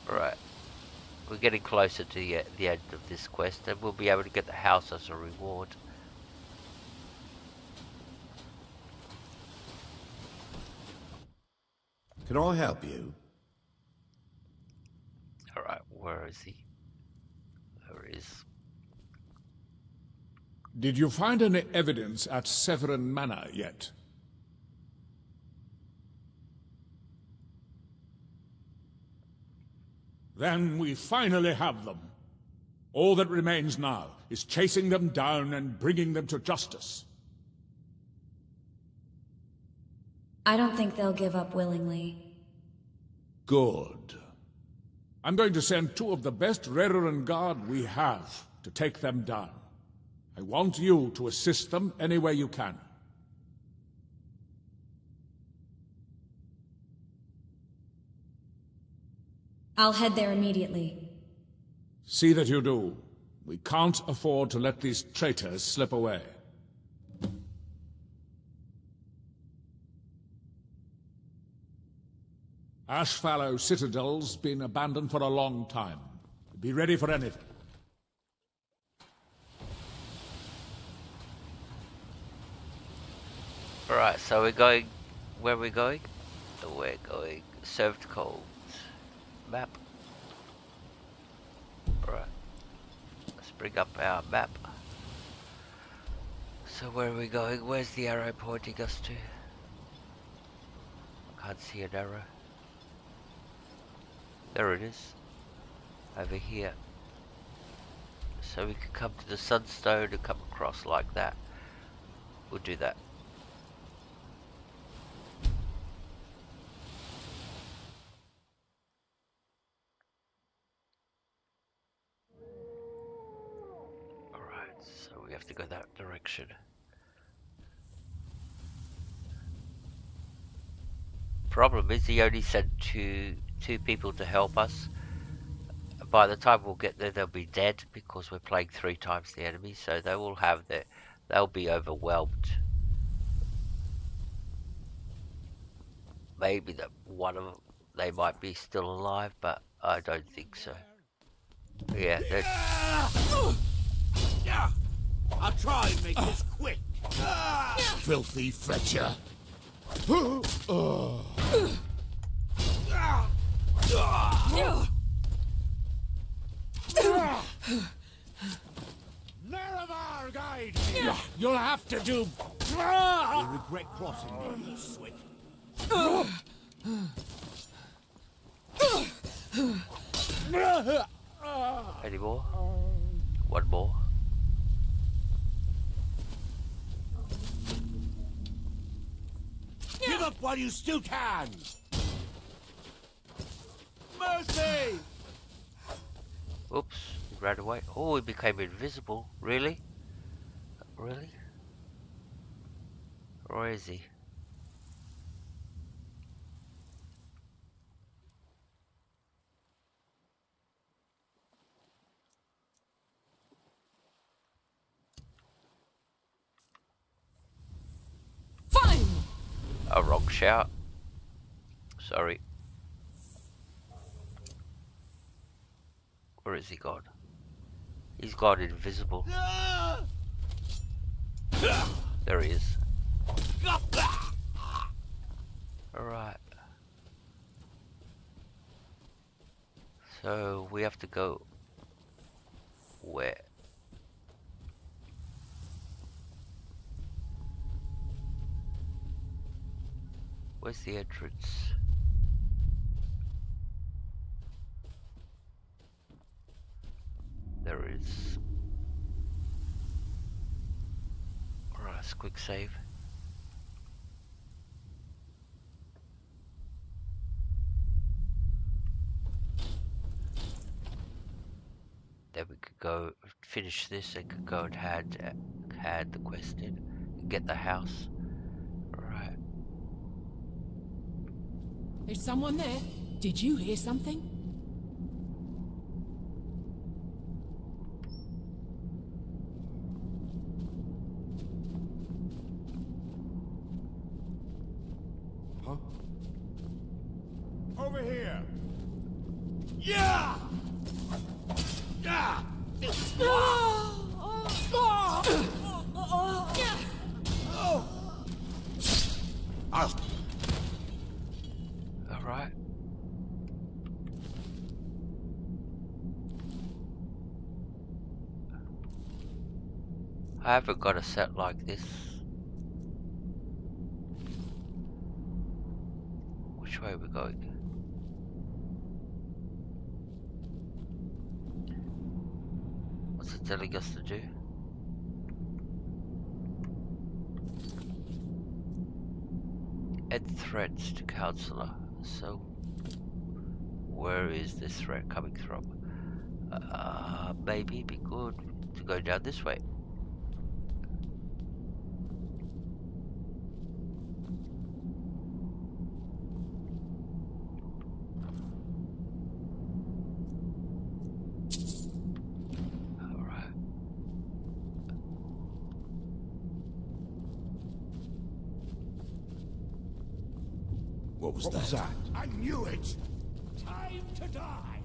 Right. We're getting closer to the end of this quest, and we'll be able to get the house as a reward. Can I help you? Alright, where is he? There he is. Did you find any evidence at Severin Manor yet? Then we finally have them. All that remains now is chasing them down and bringing them to justice. I don't think they'll give up willingly. Good. I'm going to send 2 of the best Rerenn Guard we have to take them down. I want you to assist them any way you can. I'll head there immediately. See that you do. We can't afford to let these traitors slip away. Ashfallow Citadel's been abandoned for a long time. Be ready for anything. Alright, so we're going... Where are we going? We're going... Served cold. Map. Alright. Let's bring up our map. So where are we going? Where's the arrow pointing us to? I can't see an arrow. There it is. Over here. So we can come to the Sunstone and come across like that. We'll do that. Alright, so we have to go that direction. Problem is he only sent two people to help us. By the time we'll get there, they'll be dead because we're playing 3 times the enemy, so they will have they'll be overwhelmed. Maybe that one of them, they might be still alive, but I don't think so. Yeah, I'll try and make this quick. Filthy Fletcher. Nerevar, guide me! You'll have to do... You'll regret crossing me, you swit. any more? One more. Give up while you still can! Mercy! Oops, he ran away. Oh, he became invisible. Really? Really? Where is he? Fine! A wrong shout. Sorry. Where is he gone? He's gone invisible. There he is. Alright. So we have to go where? Where's the entrance? There it is. Alright, let's quick save. Then we could go finish this and could go and hand the quest in and get the house. Alright. Is someone there? Did you hear something? Huh? Over here! Yeah! Yeah! Alright. I haven't got a set like this. Which way are we going? What's it telling us to do? Add threats to counselor. So where where is this threat coming from? Maybe it'd be good to go down this way. What was that? I knew it! Time to die!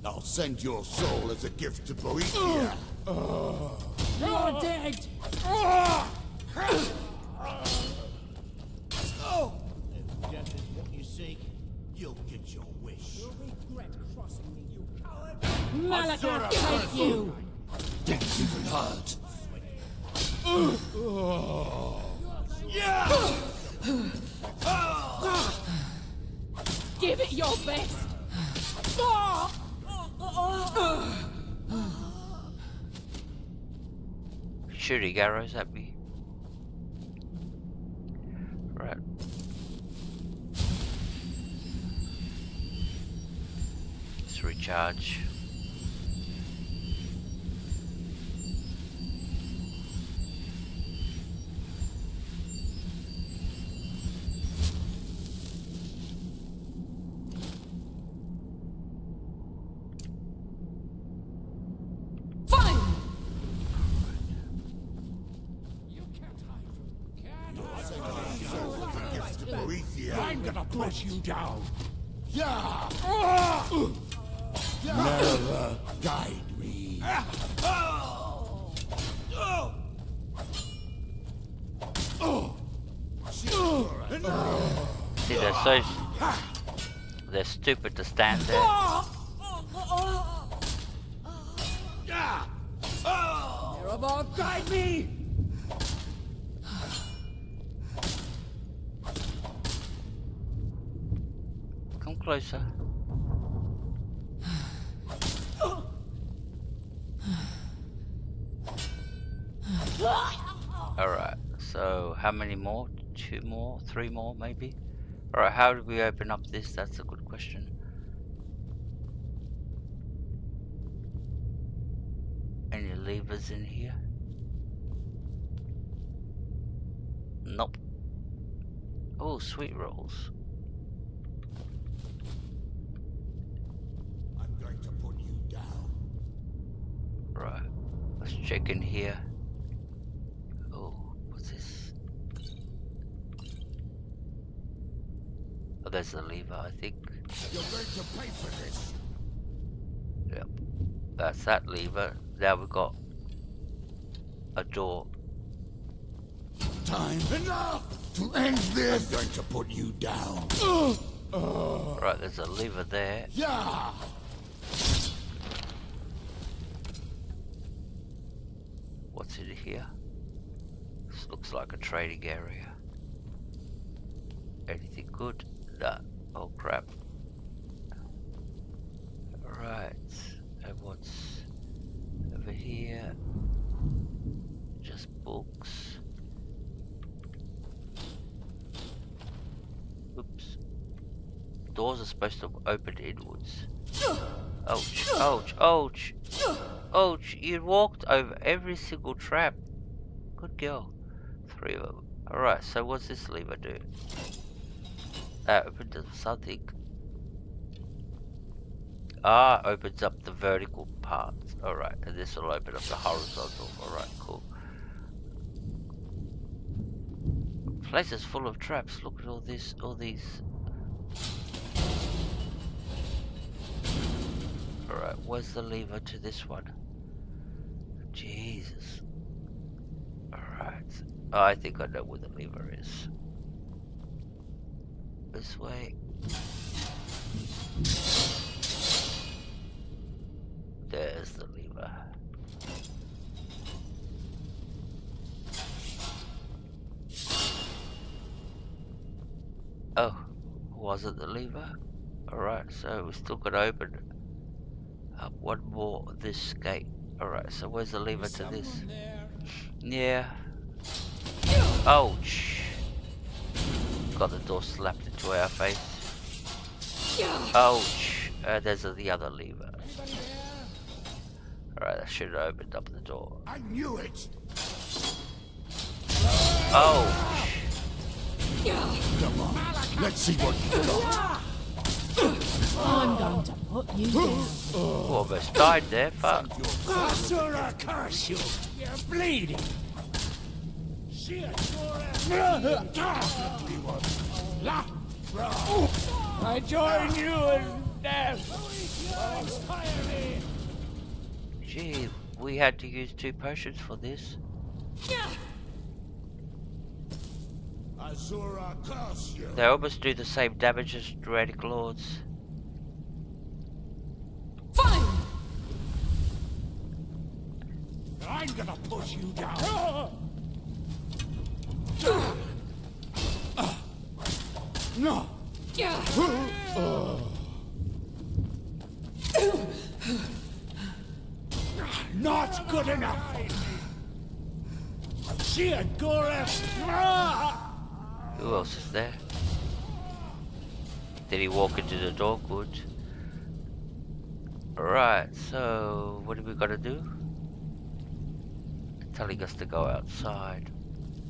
I'll send your soul as a gift to Boethia. You're dead! If death is what you seek, you'll get your wish. You'll regret crossing me, you coward! Malaka, take you! Death even hurt. Give it your best! Shooting arrows at me. Right. Let's recharge. I'm gonna push you down! Yeah! Never guide me. See, they're stupid to stand there. Miraval, guide me! Come closer. Alright, so how many more? 2 more? 3 more maybe? Alright, how do we open up this? That's a good question. Any levers in here? Nope. Oh, sweet rolls. I'm going to put you down. Right, let's check in here. Oh, what's this? Oh, there's the lever, I think. You're going to pay for this. Yep, that's that lever. Now we've got a door. Time enough to end this. I'm going to put you down. Right, there's a lever there. Yeah. What's in here? This looks like a trading area. Anything good? Nah. Oh crap. Right. And what's over here? Just books. Oops. Doors are supposed to open inwards. Ouch, ouch, ouch. Ouch, you walked over every single trap. Good girl. 3 of them. Alright, so what's this lever do? That opens up something. Ah, opens up the vertical parts. Alright, and this will open up the horizontal. Alright, cool. The place is full of traps. Look at all this, all these. Alright, where's the lever to this one? Jesus. Alright. Oh, I think I know where the lever is. This way. There's the lever. Oh, was it the lever? Alright, so we still got to open up one more this gate. Alright, so where's the lever to this? Yeah, Ouch. Got the door slapped into our face. Ouch. There's the other lever. Alright, that should have opened up the door. I knew it! Ouch. Come on, let's see what you got. I'm going to put you down. Almost died there, fuck. Asura curse you! You're bleeding! I join you in death! Inspire me! Gee, we had to use 2 potions for this. Asura curse you! They almost do the same damage as Druidic Lords. Fine! I'm gonna push you down! No! Not good enough! Who else is there? Did he walk into the door? Good. Alright, so what do we gotta do? It's telling us to go outside.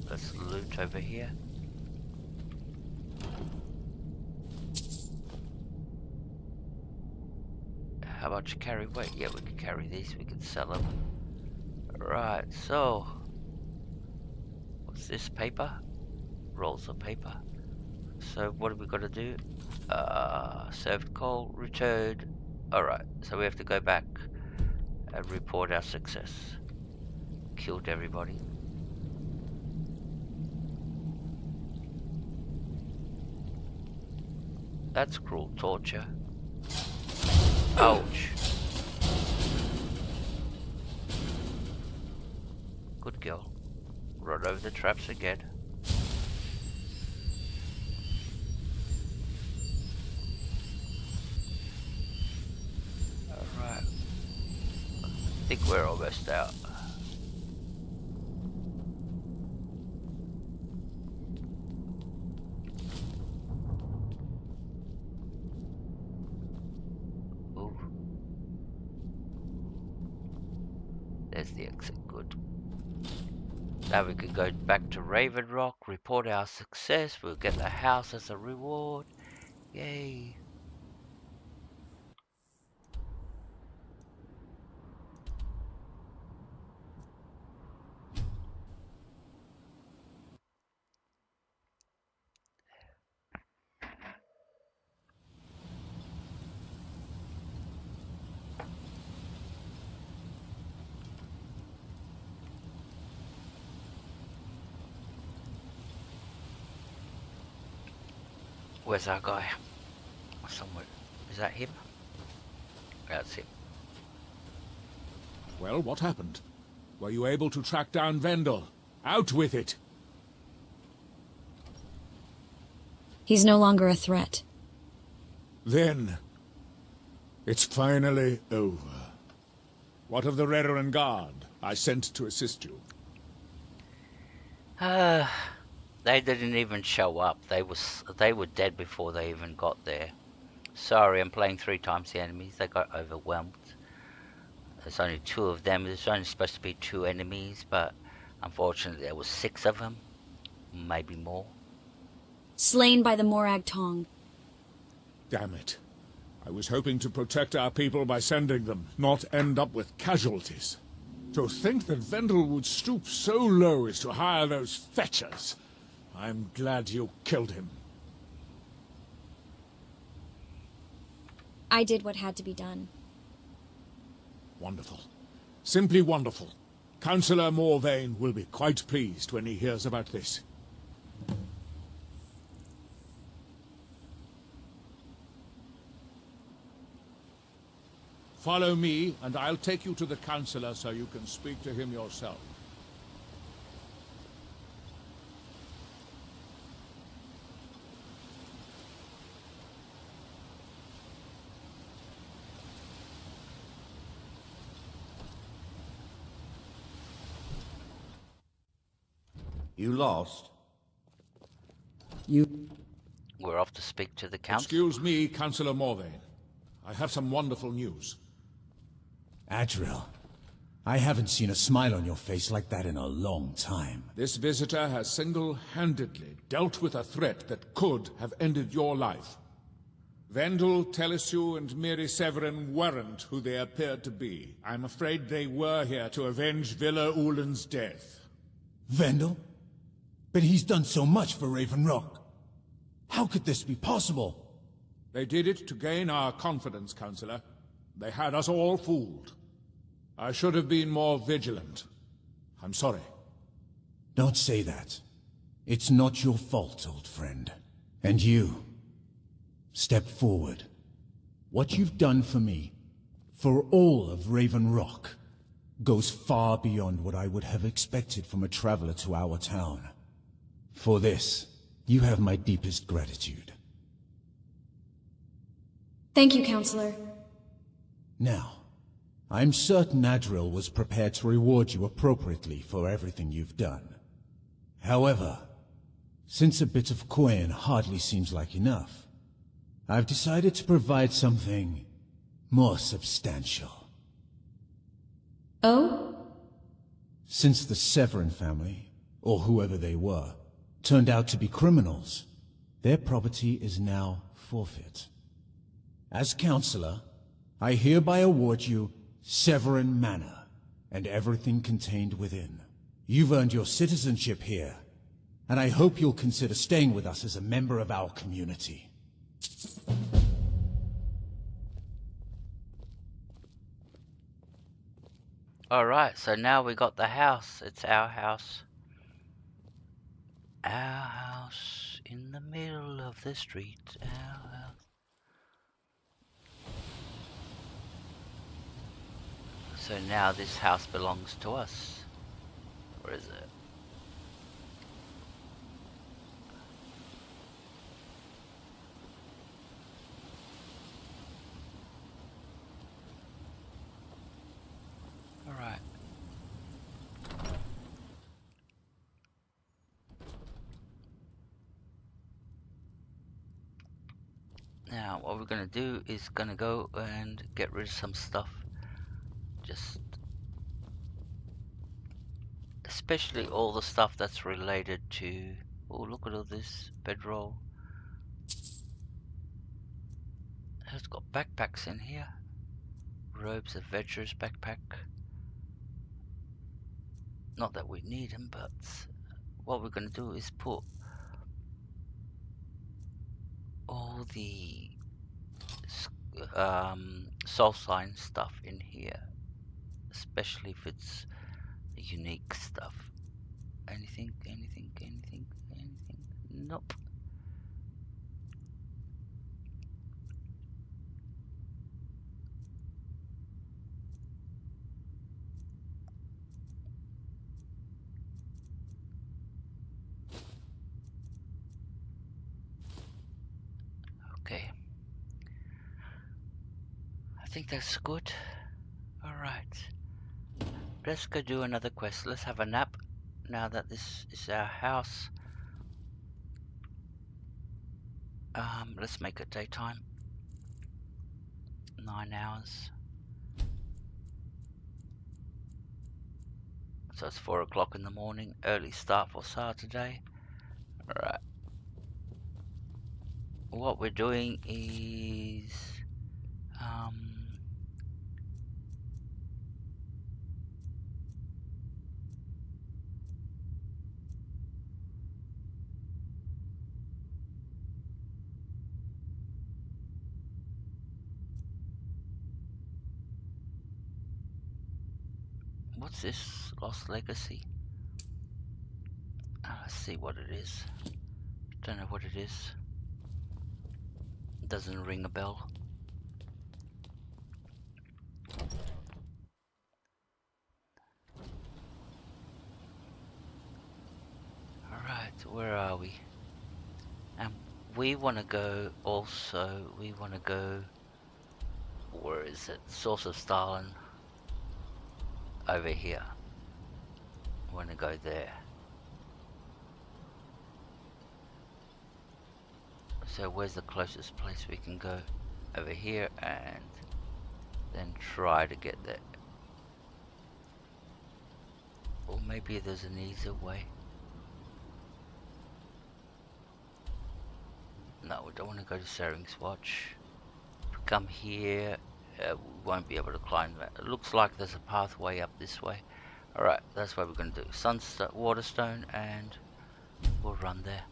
Let's loot over here. How about you carry weight? Yeah, we can carry these, we can sell them. Right, so what's this? Paper? Rolls of paper. So what have we got to do? Served coal, returned. Alright, so we have to go back and report our success. Killed everybody. That's cruel torture. Ouch. Good girl. Run over the traps again. Alright. I think we're almost out. Ooh. There's the exit, good. Now we can go back to Raven Rock, report our success, we'll get the house as a reward. Yay. Where's our guy? Somewhere. Is that him? That's him. Well, what happened? Were you able to track down Vendel? Out with it! He's no longer a threat. Then, it's finally over. What of the Redoran Guard I sent to assist you? They didn't even show up. They were dead before they even got there. Sorry, I'm playing 3 times the enemies. They got overwhelmed. There's only 2 of them. There's only supposed to be 2 enemies, but unfortunately there was 6 of them. Maybe more. Slain by the Morag Tong. Damn it. I was hoping to protect our people by sending them, not end up with casualties. To think that Vendel would stoop so low as to hire those fetchers. I'm glad you killed him. I did what had to be done. Wonderful. Simply wonderful. Councillor Morvain will be quite pleased when he hears about this. Follow me, and I'll take you to the Councillor so you can speak to him yourself. You lost? We're off to speak to the council. Excuse me, Councillor Morvain. I have some wonderful news. Adriel, I haven't seen a smile on your face like that in a long time. This visitor has single-handedly dealt with a threat that could have ended your life. Vendel, Telesue, and Miri Severin weren't who they appeared to be. I'm afraid they were here to avenge Villa Ulen's death. Vendel? But he's done so much for Raven Rock. How could this be possible? They did it to gain our confidence, Councillor. They had us all fooled. I should have been more vigilant. I'm sorry. Don't say that. It's not your fault, old friend. And you, step forward. What you've done for me, for all of Raven Rock, goes far beyond what I would have expected from a traveler to our town. For this, you have my deepest gratitude. Thank you, Counselor. Now, I'm certain Adriel was prepared to reward you appropriately for everything you've done. However, since a bit of coin hardly seems like enough, I've decided to provide something more substantial. Oh? Since the Severin family, or whoever they were, turned out to be criminals, their property is now forfeit. As Counselor, I hereby award you Severin Manor, and everything contained within. You've earned your citizenship here, and I hope you'll consider staying with us as a member of our community. Alright, so now we got the house. It's our house. Our house in the middle of the street. Our house. So now this house belongs to us. Where is it? Alright. Now what we're gonna do is gonna go and get rid of some stuff. Just especially all the stuff that's related to, oh look at all this bedroll. It's got backpacks in here. Robes, adventurer's backpack. Not that we need them, but what we're gonna do is put all the soul sign stuff in here, especially if it's unique stuff. Anything? Nope. Okay. I think that's good. Alright. Let's go do another quest. Let's have a nap now that this is our house. Let's make it daytime. 9 hours. So it's 4 o'clock in the morning. Early start for Saturday. Alright. What we're doing is what's this? Lost Legacy? Let's see what it is. Don't know what it is. Doesn't ring a bell. Alright, where are we? We want to go also, where is it? Source of Stalin. Over here. I want to go there. So where's the closest place we can go? Over here, and then try to get there. Or maybe there's an easier way. No, we don't want to go to Saring's Watch. If we come here, we won't be able to climb that. It looks like there's a pathway up this way. Alright, that's what we're going to do. Waterstone, and we'll run there.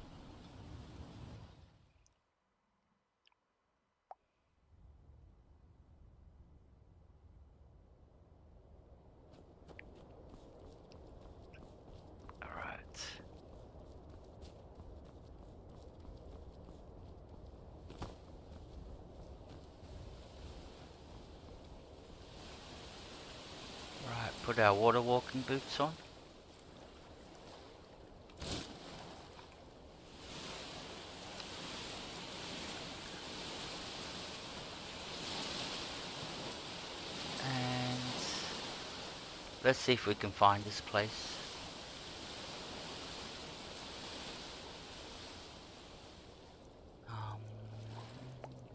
Put our water walking boots on. And let's see if we can find this place.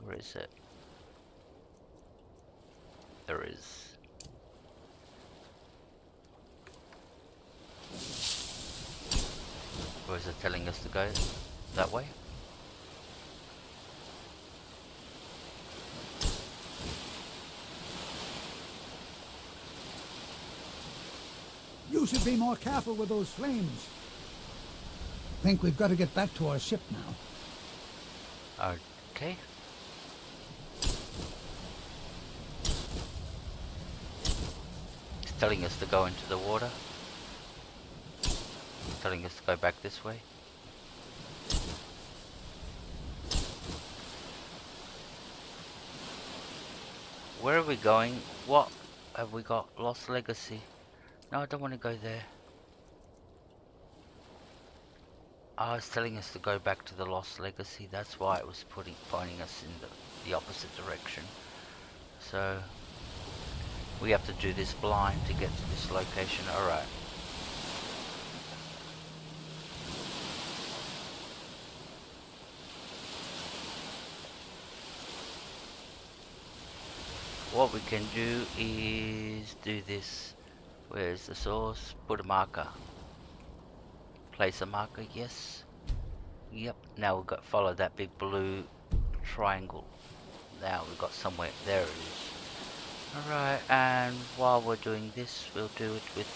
Where is it? There is. Or is it telling us to go that way? You should be more careful with those flames. Think we've got to get back to our ship now. Okay. It's telling us to go into the water. Telling us to go back this way. Where are we going? What have we got? Lost Legacy. No, I don't want to go there. Oh, it's telling us to go back to the Lost Legacy. That's why it was pointing us in the opposite direction. So we have to do this blind to get to this location. Alright. What we can do is do this. Where's the source? Put a marker. Place a marker, yes. Yep, now we've got follow that big blue triangle. Now we've got somewhere, there it is. Alright, and while we're doing this, we'll do it with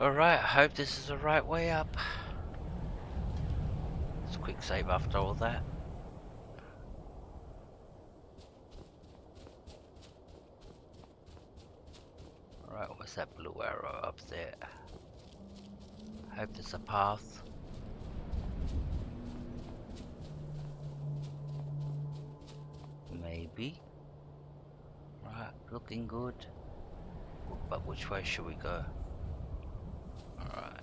Alright, I hope this is the right way up. Let's quick save after all that. Alright, what's that blue arrow up there? Hope there's a path. Maybe. Right, looking good. But which way should we go? Alright.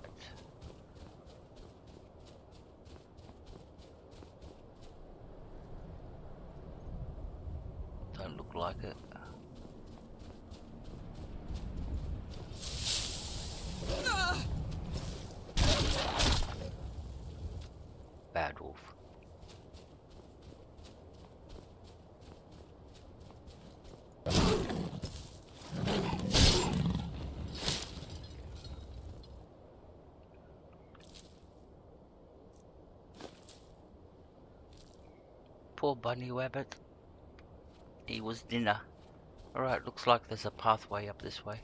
Don't look like it. Bad wolf. Poor bunny rabbit. He was dinner. Alright, looks like there's a pathway up this way.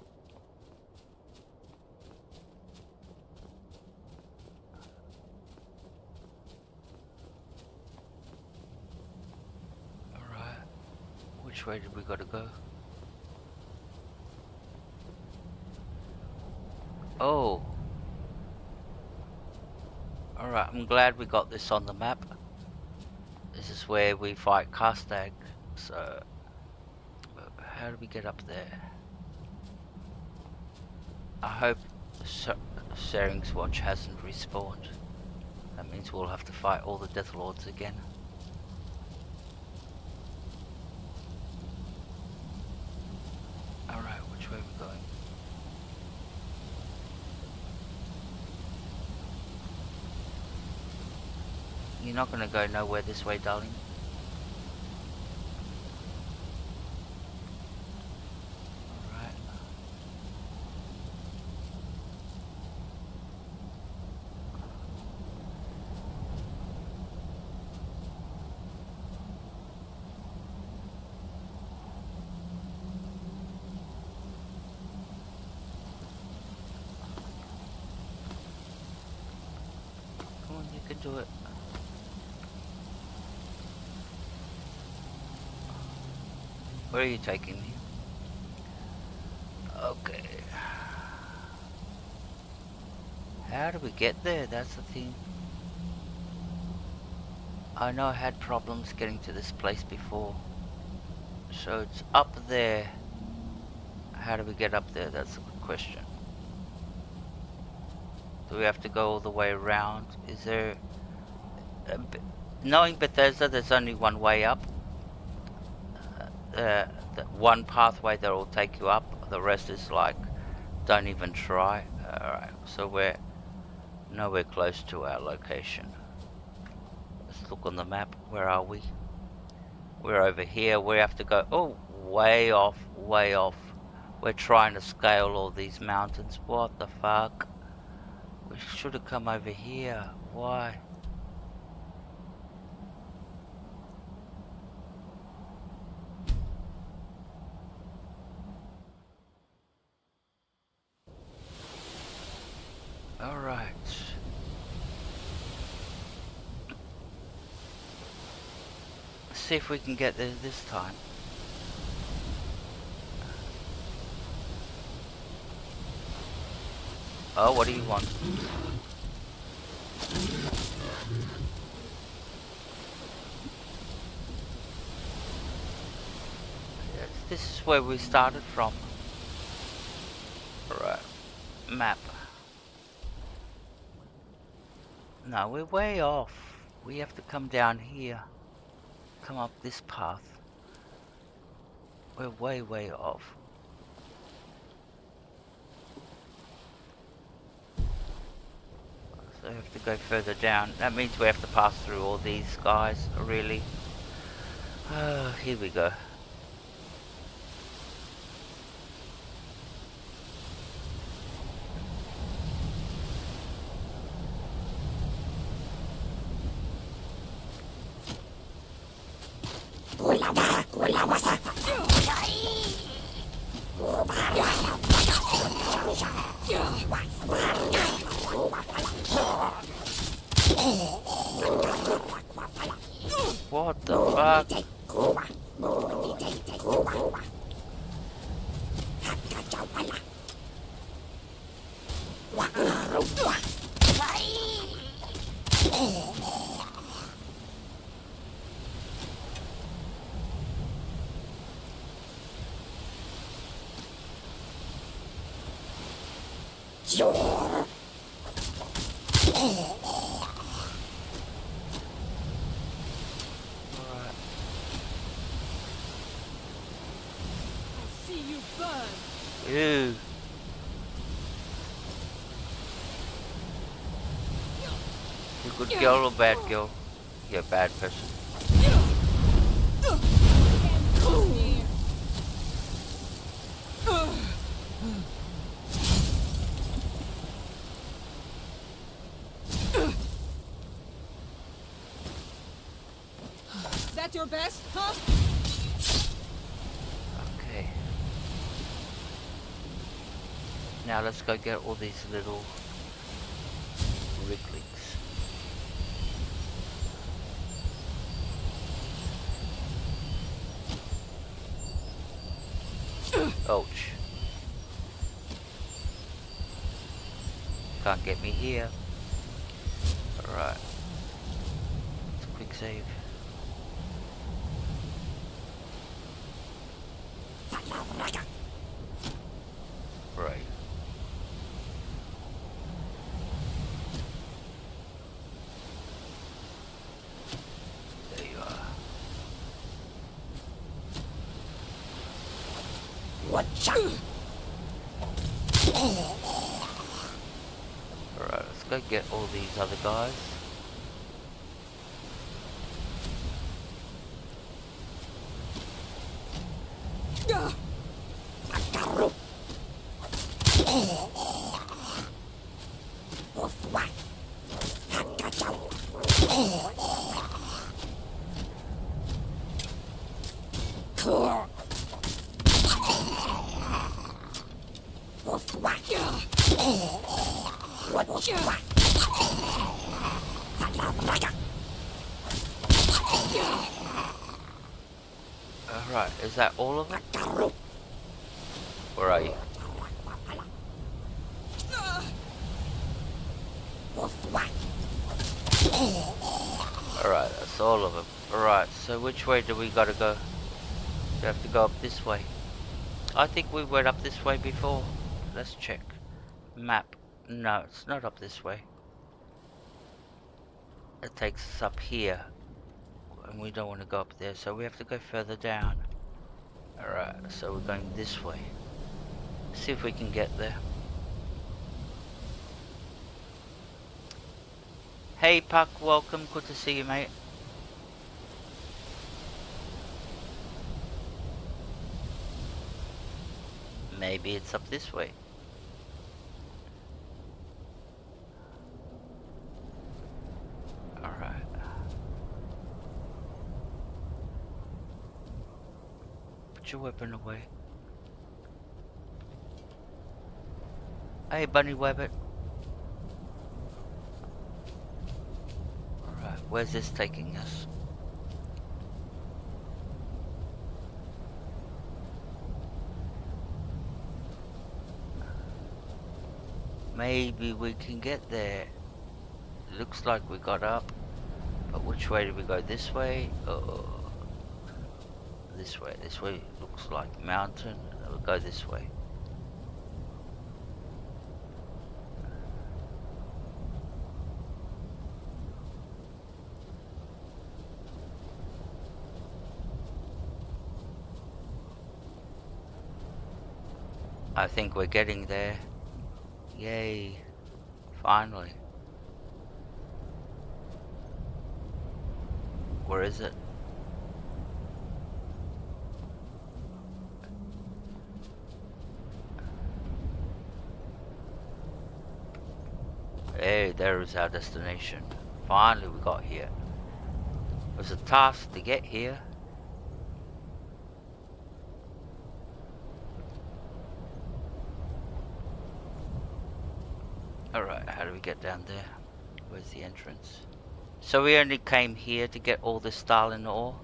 Alright, which way did we gotta go? Oh. Alright, I'm glad we got this on the map. This is where we fight Karstaag, so how do we get up there? I hope Sering's watch hasn't respawned. That means we'll have to fight all the Death Lords again. Alright, which way are we going? You're not gonna go nowhere this way, darling. Alright. Come on, you can do it. Where are you taking me? Okay. How do we get there? That's the thing. I know I had problems getting to this place before. So it's up there. How do we get up there? That's a good question. Do we have to go all the way around? Is there... knowing Bethesda, there's only one way up. The one pathway that will take you up, the rest is like, don't even try. Alright, so we're nowhere close to our location. Let's look on the map. Where are we? We're over here. We have to go. Oh, way off, way off. We're trying to scale all these mountains. What the fuck? We should have come over here. Why? Alright. See if we can get there this time. Oh, what do you want? Yes, this is where we started from. Alright. Map. No, we're way off. We have to come down here. Come up this path. We're way, way off. So we have to go further down. That means we have to pass through all these guys, really. Here we go. What the fuck? Ew. You good girl or bad girl? You're a bad person. Is that your best, huh? Okay. Now let's go get all these little Rieklings. Ouch. Can't get me here. Alright. Let's quick save. Right. There you are. Alright, let's go get all these other guys. Alright, is that all of it? Where are you? Alright, that's all of them. Alright, so which way do we gotta go? We have to go up this way. I think we went up this way before. Let's check. Map. No, it's not up this way. It takes us up here. And we don't want to go up there, so we have to go further down. Alright, so we're going this way. See if we can get there. Hey Puck, welcome. Good to see you, mate. Maybe it's up this way. Alright. Put your weapon away. Hey, bunny weapon. Alright, where's this taking us? Maybe we can get there. Looks like we got up. But which way do we go? This way? Oh, this way. This way looks like mountain. We'll go this way. I think we're getting there. Yay. Finally. Where is it? Hey, there is our destination. Finally we got here. It was a task to get here. Alright, how do we get down there? Where's the entrance? So we only came here to get all this Stalin ore.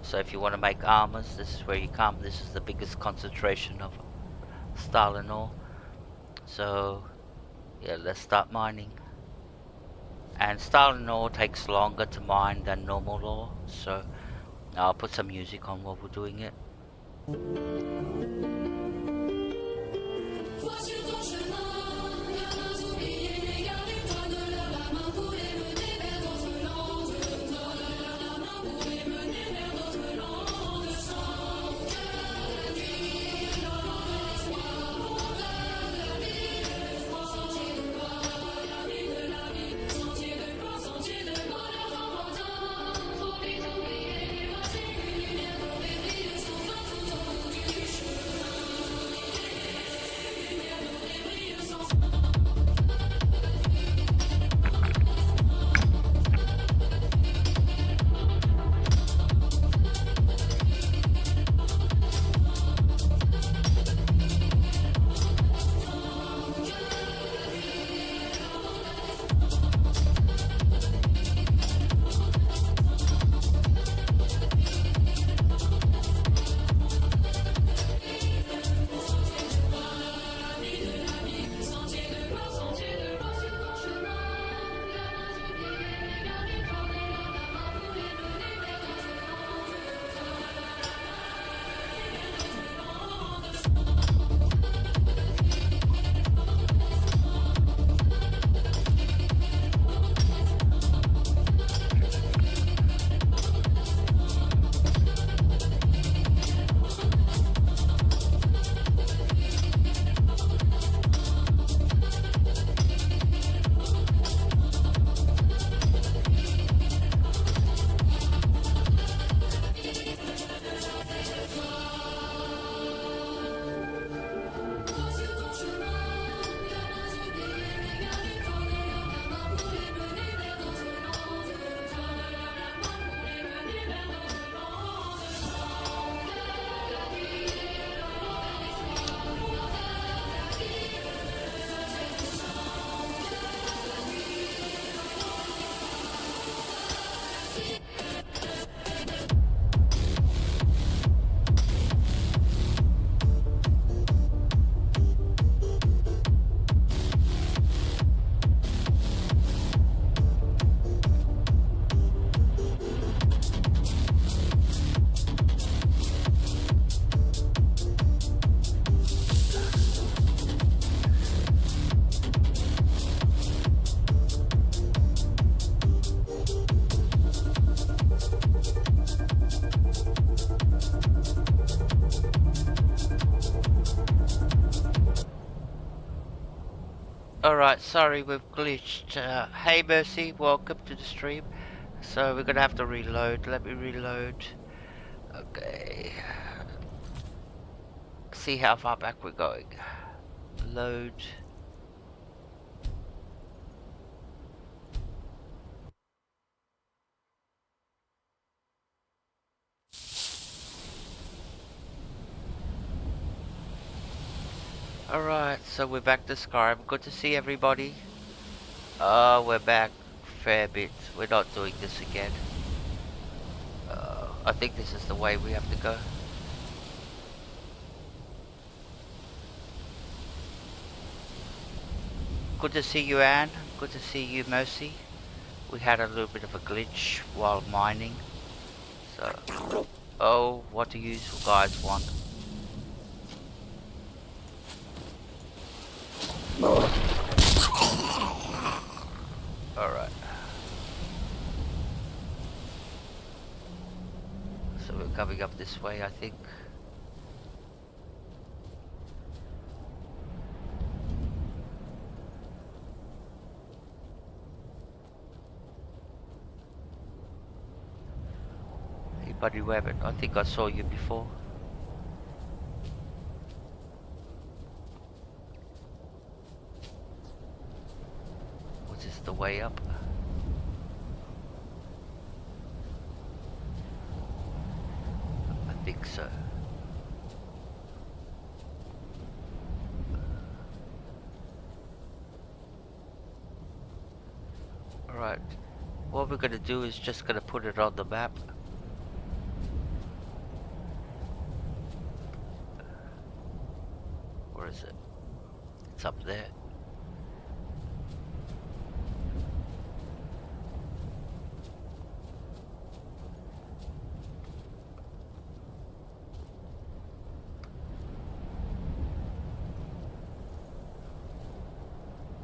So if you want to make armors, this is where you come. This is the biggest concentration of Stalin ore. So yeah, let's start mining. And Stalin ore takes longer to mine than normal ore. So I'll put some music on while we're doing it. Alright, sorry we've glitched. Hey Mercy, welcome to the stream. So we're gonna have to reload. Let me reload. Okay. see how far back we're going. Load. Alright, so we're back to Skyrim. Good to see everybody. Oh, we're back fair bit. We're not doing this again. I think this is the way we have to go. Good to see you, Anne. Good to see you, Mercy. We had a little bit of a glitch while mining. So, oh, what do you guys want? Alright. So we're coming up this way, I think. Hey buddy Rabbit, I think I saw you before. Was this the way up? I think so. Alright, what we're gonna do is just gonna put it on the map. Where is it? It's up there.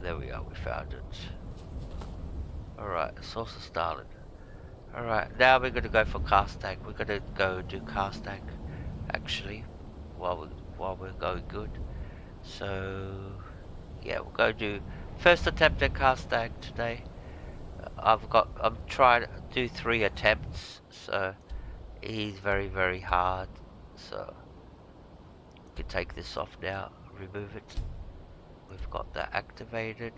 There we are, we found it. Alright, source of started. Alright, now we're gonna go for Karstaag. We're gonna go do Karstaag actually while we're going good. So yeah, we'll go do first attempt at Karstaag today. I'm trying to do 3 attempts, so he's very hard. So we can take this off now, remove it. We've got that activated.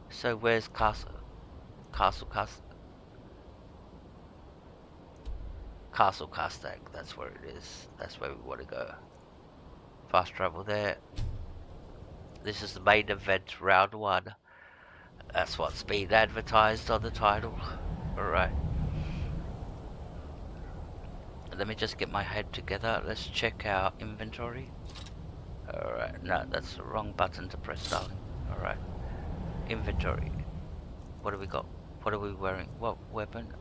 So where's Castle Karstaag? That's where it is. That's where we want to go. Fast travel there. This is the main event, round 1. That's what's been advertised on the title. Alright. Let me just get my head together. Let's check our inventory. Alright, no, that's the wrong button to press, darling. Alright. Inventory. What do we got? What are we wearing? What weapon?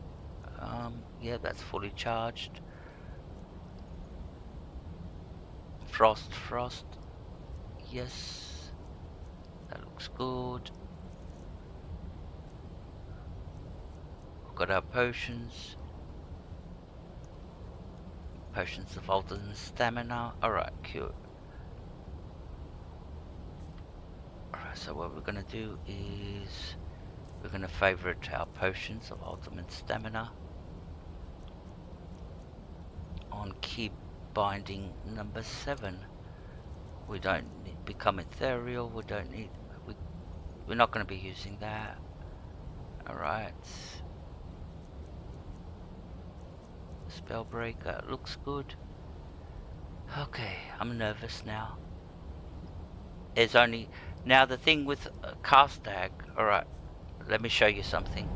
Yeah, that's fully charged. Frost. Yes. That looks good. We've got our potions. Potions of alternate stamina. Alright, cool. Alright, so what we're gonna do is we're gonna favorite our potions of ultimate stamina on key binding number 7. We don't need become ethereal. We don't need. We're not gonna be using that. Alright. Spellbreaker looks good. Okay, I'm nervous now. There's only now the thing with Karstaag. All right, let me show you something.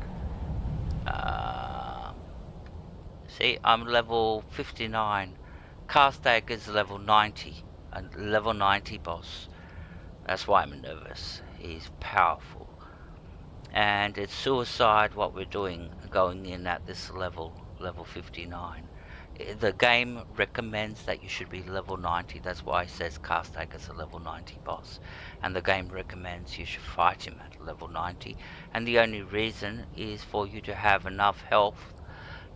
See, I'm level 59. Karstaag is level 90, a level 90 boss. That's why I'm nervous. He's powerful, and it's suicide what we're doing going in at this level 59. The game recommends that you should be level 90. That's why it says Karstaag is a level 90 boss, and the game recommends you should fight him at level 90, and the only reason is for you to have enough health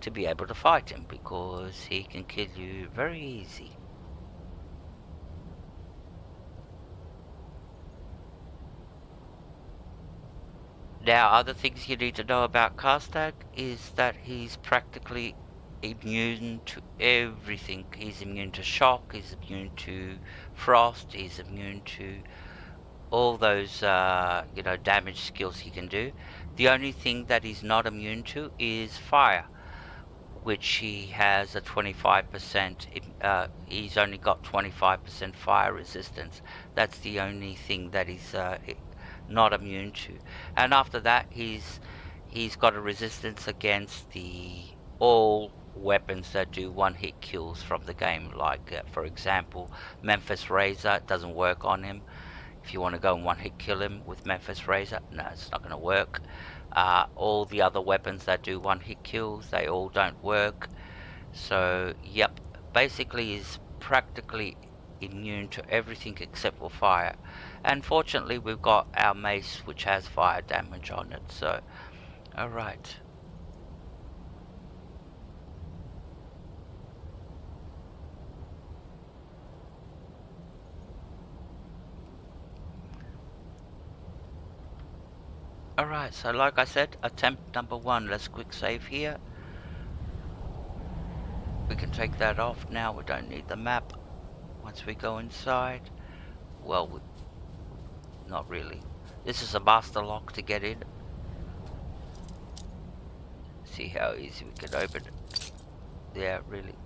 to be able to fight him, because he can kill you very easy. Now, other things you need to know about Karstaag is that he's practically immune to everything. He's immune to shock, he's immune to frost, he's immune to all those, you know, damage skills he can do. The only thing that he's not immune to is fire, which he has a 25%, he's only got 25% fire resistance. That's the only thing that he's not immune to. And after that, he's got a resistance against all weapons that do one-hit kills from the game. Like, for example, Mehrunes Razor doesn't work on him. If you want to go and one-hit kill him with Mehrunes Razor, no, it's not going to work. All the other weapons that do one-hit kills, they all don't work. So, yep, basically he's practically immune to everything except for fire. And fortunately, we've got our mace, which has fire damage on it. So, alright. Alright, so like I said, attempt number 1. Let's quick save here. We can take that off now. We don't need the map. Once we go inside, well, not really. This is a master lock to get in. See how easy we can open it. Yeah, really.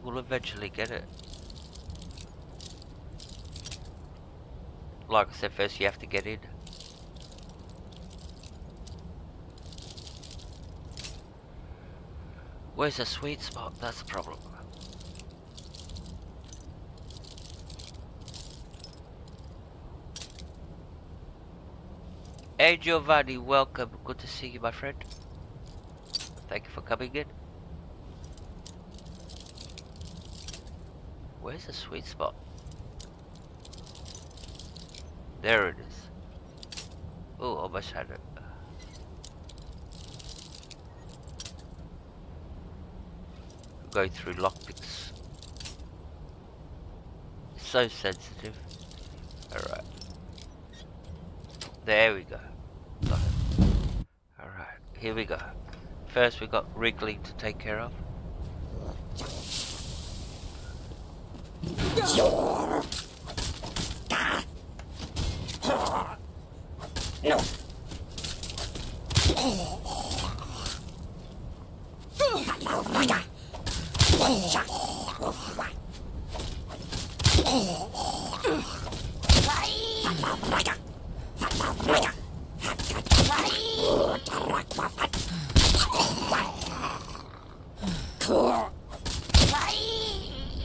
We'll eventually get it. Like I said, first you have to get in. Where's the sweet spot? That's the problem. Hey Giovanni, welcome. Good to see you, my friend. Thank you for coming in. Where's the sweet spot? There it is. Oh, almost had it. Go through lockpicks. So sensitive. Alright. There we go. Got it. Alright, here we go. First we got Riekling to take care of. No.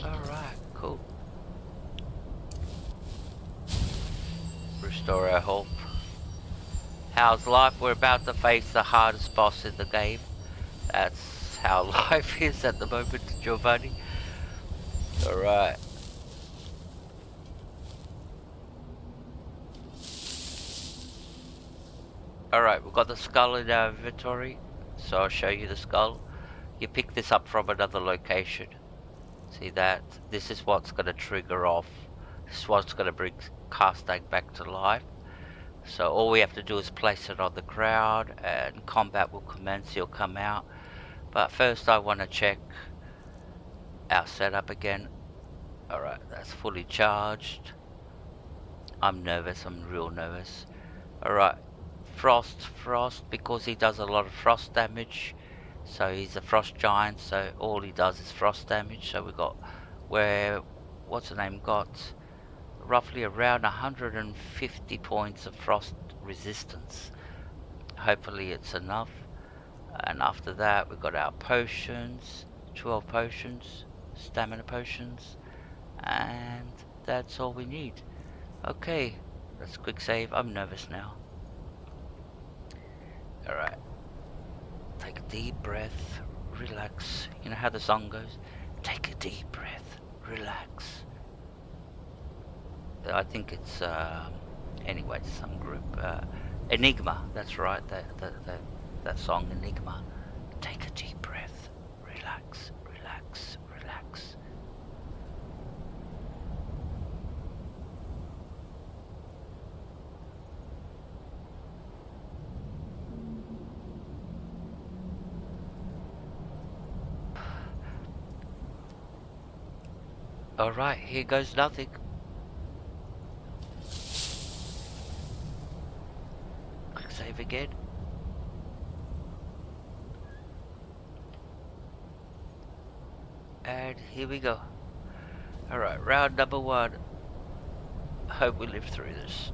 Alright, cool. Restore our hope. How's life? We're about to face the hardest boss in the game. That's how life is at the moment, Giovanni. Alright. Alright, we've got the skull in our inventory. So I'll show you the skull. You pick this up from another location. See that? This is what's going to trigger off. This is what's going to bring Karstaag back to life. So all we have to do is place it on the ground and combat will commence. He'll come out. But first I want to check our setup again. Alright, that's fully charged. I'm nervous, I'm real nervous. Alright, frost, because he does a lot of frost damage. So he's a frost giant, so all he does is frost damage. So we got, what's the name, got roughly around 150 points of frost resistance. Hopefully it's enough. And after that we got our potions, 12 potions, stamina potions, and that's all we need. Okay, let's quick save. I'm nervous now. Alright, take a deep breath, relax. You know how the song goes? Take a deep breath, relax. I think it's anyway, some group, Enigma, that's right, that song Enigma. Take a deep breath, relax, relax, relax. Alright, here goes nothing. Quick save again. And here we go. Alright, round number 1. Hope we live through this.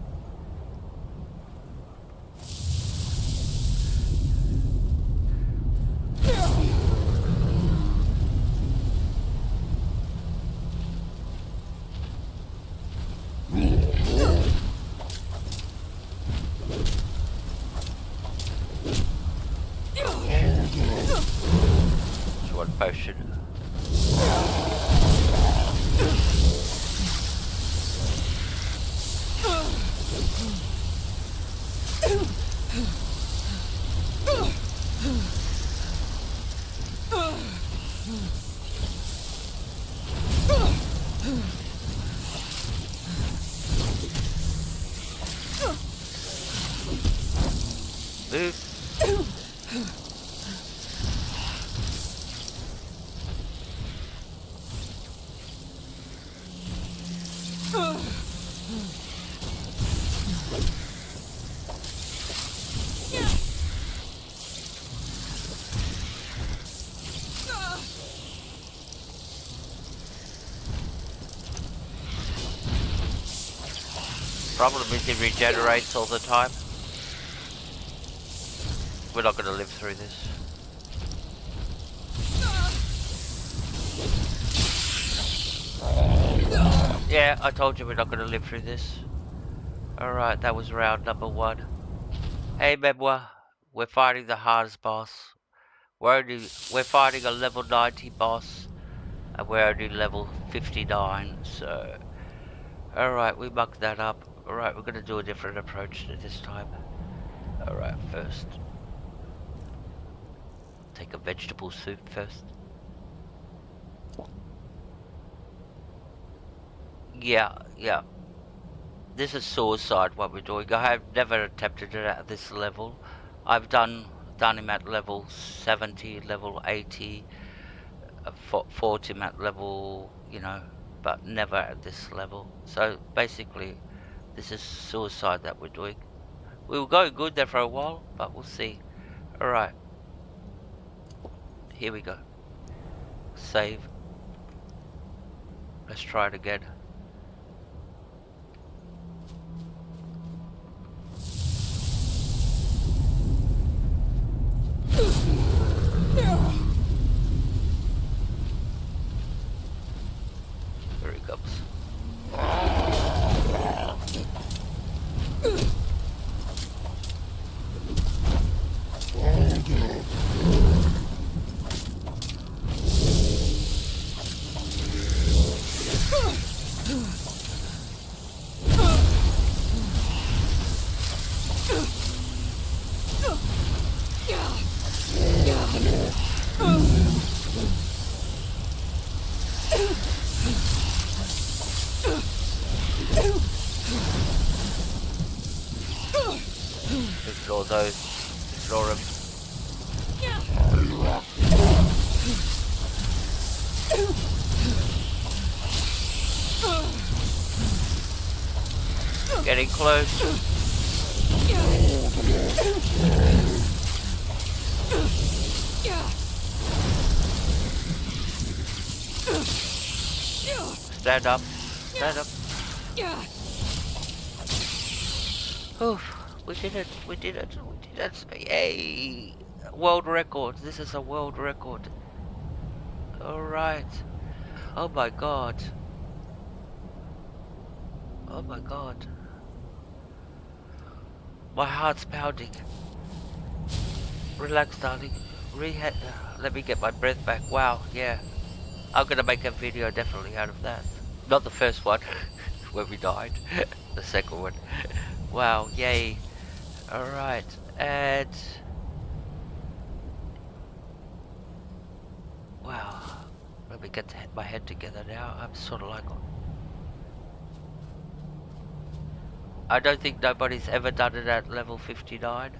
One potion. Move. Problem is it regenerates all the time. We're not going to live through this. Yeah, I told you we're not going to live through this. Alright, that was round number 1. Hey Memoir, we're fighting the hardest boss. We're fighting a level 90 boss. And we're only level 59, so... Alright, we mucked that up. Alright, we're going to do a different approach to this time. Alright, first. Take a vegetable soup first. Yeah. This is suicide what we're doing. I have never attempted it at this level. I've done him at level 70, level 80, fought him at level, you know, but never at this level. So basically, this is suicide that we're doing. We were going good there for a while, but we'll see. Alright. Here we go. Save. Let's try it again. Here he comes. Ignore those. Ignore him. Getting close. Stand up. Stand up. Oof. We did it. We did it. We did it. Yay. World record. This is a world record. Alright. Oh my god. Oh my god. My heart's pounding. Relax, darling. Let me get my breath back. Wow, yeah. I'm gonna make a video definitely out of that. Not the first one, where we died. The second one. Wow, yay. Alright, and... Wow. Let me get my head together now. I'm sort of like... I don't think nobody's ever done it at level 59.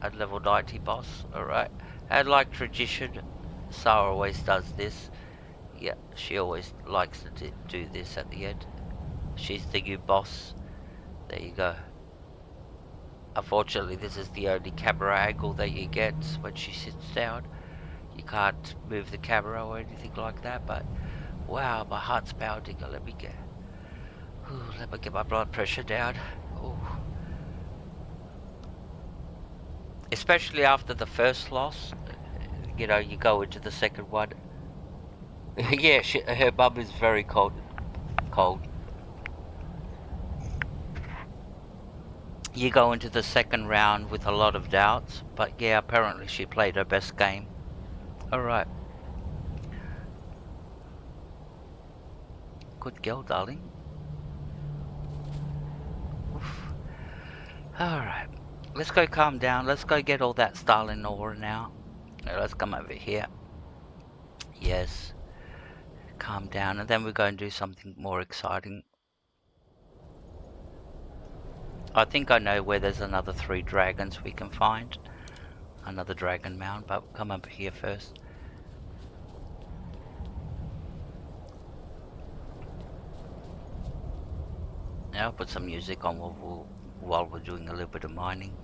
At level 90 boss, alright. And like tradition, Sar always does this. Yeah, she always likes to do this at the end. She's the new boss. There you go. Unfortunately, this is the only camera angle that you get when she sits down. You can't move the camera or anything like that, but wow, my heart's pounding. Let me get my blood pressure down. Ooh. Especially after the first loss, you know, you go into the second one. Yeah, her mum is very cold. You go into the second round with a lot of doubts, but yeah, apparently she played her best game. Alright. Good girl, darling. Alright. Let's go calm down. Let's go get all that Stalin ore now. Now let's come over here. Yes. Calm down, and then we're going to do something more exciting. I think I know where there's another 3 dragons we can find. Another dragon mound, but we'll come over here first. Now I'll put some music on while we're doing a little bit of mining.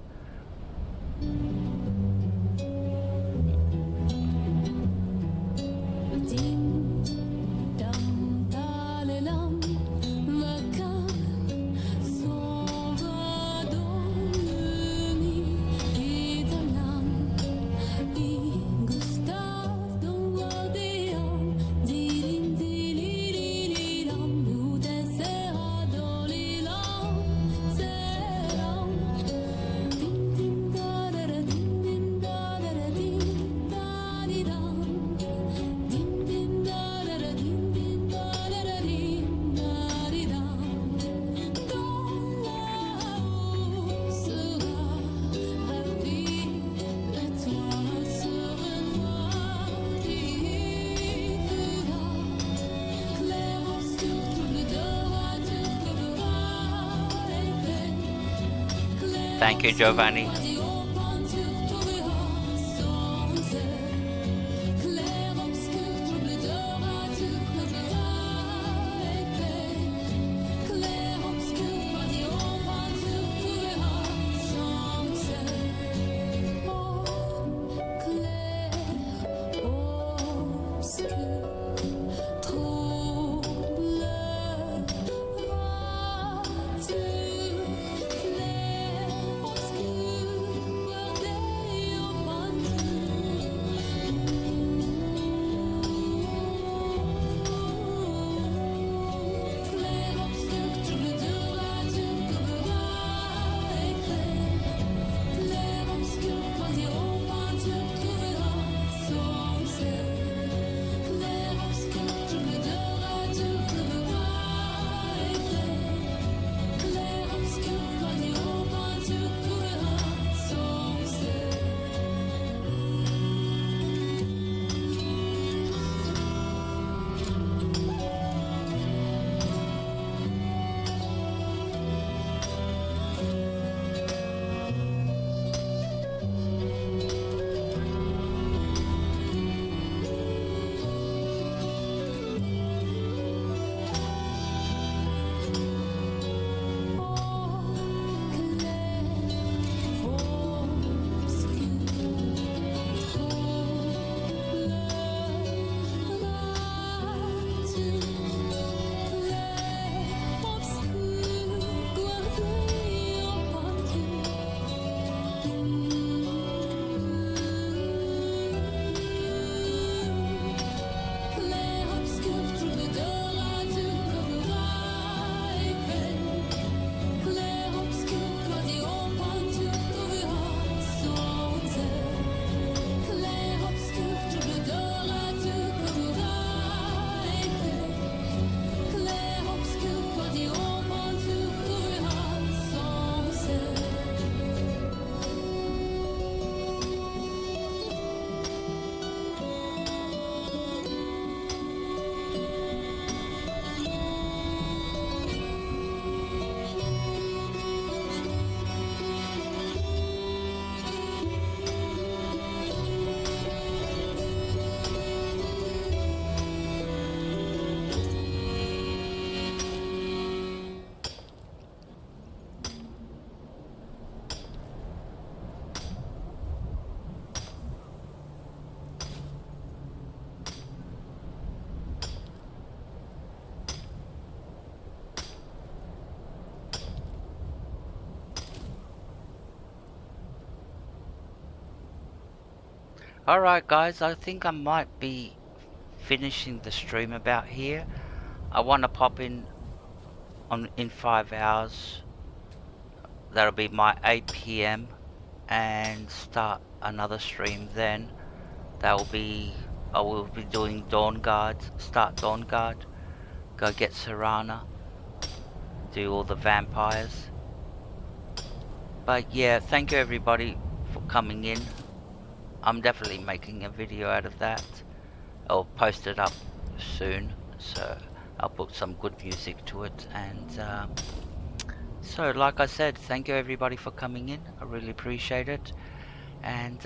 Thank you, Giovanni. Alright guys, I think I might be finishing the stream about here. I want to pop in in 5 hours. That'll be my 8 PM and start another stream then. I will be doing Dawn Guard, start Dawn Guard, go get Serana, do all the vampires. But yeah, thank you everybody for coming in. I'm definitely making a video out of that. I'll post it up soon, so I'll put some good music to it. And so like I said, thank you everybody for coming in. I really appreciate it. And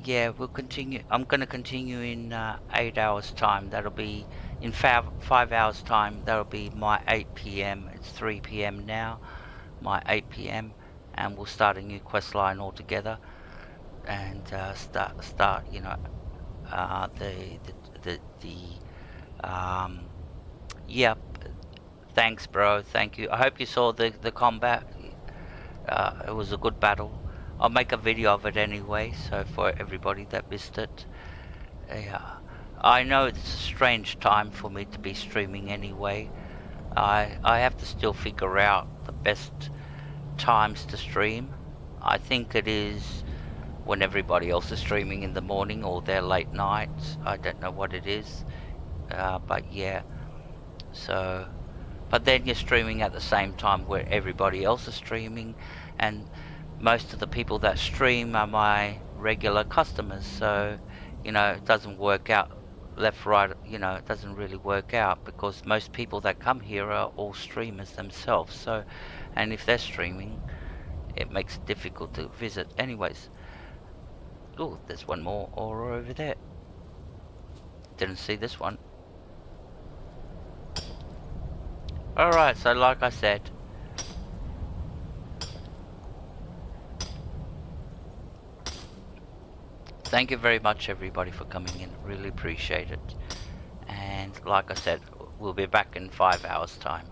yeah, we'll continue. I'm going to continue in 8 hours time. That'll be in 5 hours time. That'll be my 8 PM. It's 3 PM now, my 8 PM, and we'll start a new quest line altogether. And start you know, yep. Thanks bro, thank you. I hope you saw the combat. It was a good battle. I'll make a video of it anyway, so for everybody that missed it. Yeah, I know it's a strange time for me to be streaming anyway. I have to still figure out the best times to stream. I think it is when everybody else is streaming in the morning or their late nights. I don't know what it is, but yeah. So, but then you're streaming at the same time where everybody else is streaming, and most of the people that stream are my regular customers. So, you know, it doesn't work out left, right, you know, it doesn't really work out because most people that come here are all streamers themselves. So, and if they're streaming, it makes it difficult to visit. Anyways. Oh, there's one more aura over there. Didn't see this one. Alright, so like I said, thank you very much everybody for coming in. Really appreciate it. And like I said, we'll be back in 5 hours time.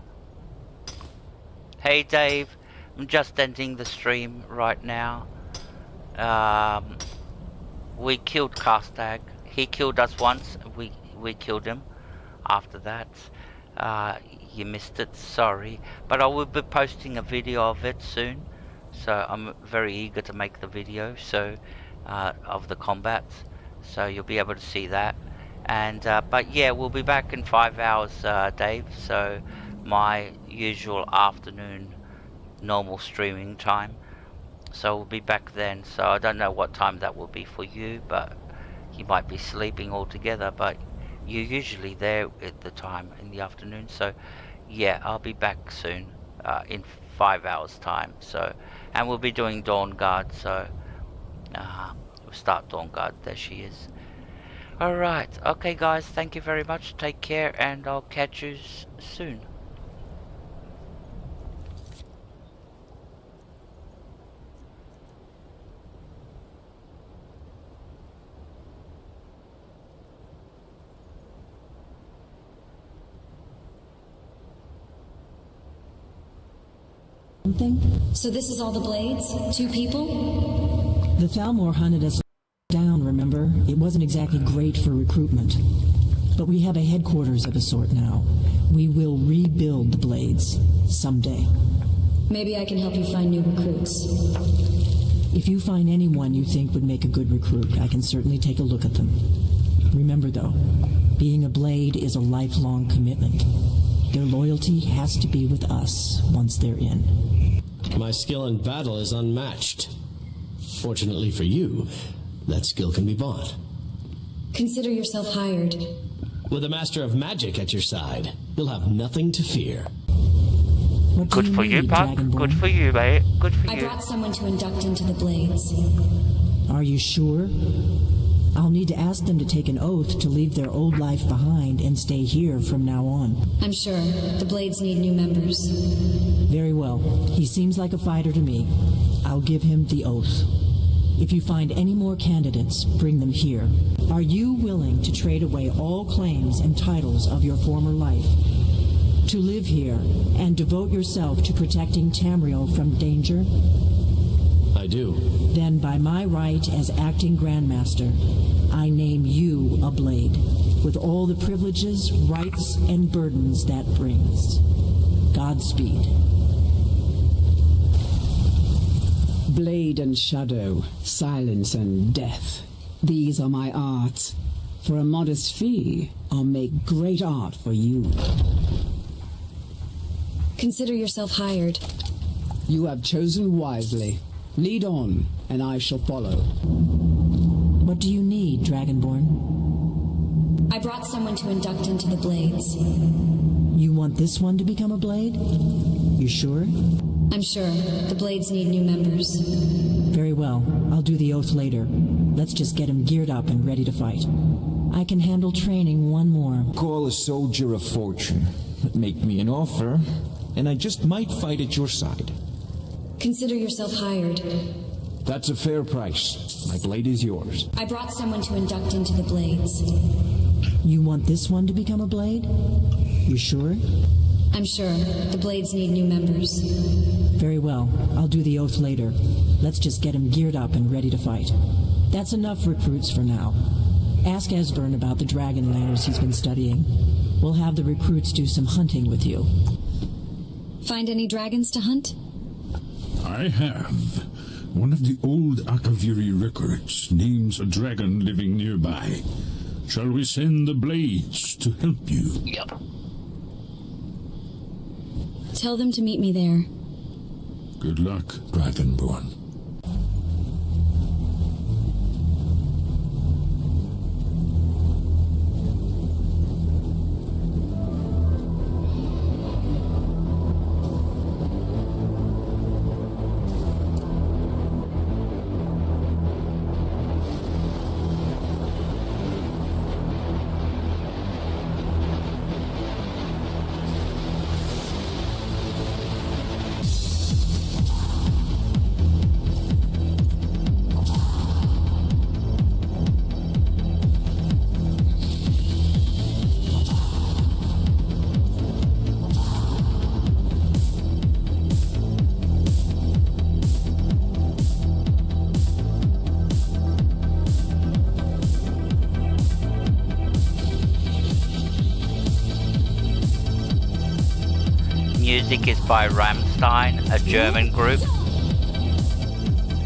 Hey Dave, I'm just ending the stream right now. We killed Karstaag. He killed us once. We killed him. After that, you missed it. Sorry, but I will be posting a video of it soon. So I'm very eager to make the video. So of the combat. So you'll be able to see that. And but yeah, we'll be back in 5 hours, Dave. So my usual afternoon normal streaming time. So we'll be back then. So I don't know what time that will be for you, but you might be sleeping altogether, but you're usually there at the time in the afternoon. So yeah, I'll be back soon, in 5 hours time. So, and we'll be doing Dawn Guard. So we'll start Dawn Guard. There she is. Alright, okay guys, thank you very much. Take care, and I'll catch you soon. So this is all the blades? 2 people? The Thalmor hunted us down, remember? It wasn't exactly great for recruitment. But we have a headquarters of a sort now. We will rebuild the blades someday. Maybe I can help you find new recruits. If you find anyone you think would make a good recruit, I can certainly take a look at them. Remember though, being a blade is a lifelong commitment. Their loyalty has to be with us once they're in. My skill in battle is unmatched. Fortunately for you, that skill can be bought. Consider yourself hired. With a master of magic at your side, you'll have nothing to fear. Good for you, Puck. Good for you, mate. Good for you. I brought someone to induct into the blades. Are you sure? I'll need to ask them to take an oath to leave their old life behind and stay here from now on. I'm sure. The blades need new members. Very well. He seems like a fighter to me. I'll give him the oath. If you find any more candidates, bring them here. Are you willing to trade away all claims and titles of your former life, to live here and devote yourself to protecting Tamriel from danger? I do. Then by my right as acting Grandmaster, I name you a blade, with all the privileges, rights, and burdens that brings. Godspeed. Blade and shadow, silence and death. These are my arts. For a modest fee, I'll make great art for you. Consider yourself hired. You have chosen wisely. Lead on, and I shall follow. What do you need, Dragonborn? I brought someone to induct into the Blades. You want this one to become a blade? You sure? I'm sure. The Blades need new members. Very well. I'll do the oath later. Let's just get him geared up and ready to fight. I can handle training one more. Call a soldier of fortune. Make me an offer, and I just might fight at your side. Consider yourself hired. That's a fair price. My blade is yours. I brought someone to induct into the Blades. You want this one to become a blade? You sure? I'm sure. The Blades need new members. Very well. I'll do the oath later. Let's just get him geared up and ready to fight. That's enough recruits for now. Ask Esbern about the dragon lairs he's been studying. We'll have the recruits do some hunting with you. Find any dragons to hunt? I have. One of the old Akaviri records names a dragon living nearby. Shall we send the Blades to help you? Yep. Tell them to meet me there. Good luck, Dragonborn. Music is by Rammstein, a German group.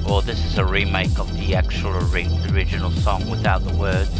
Or this is a remake of the actual original song without the words.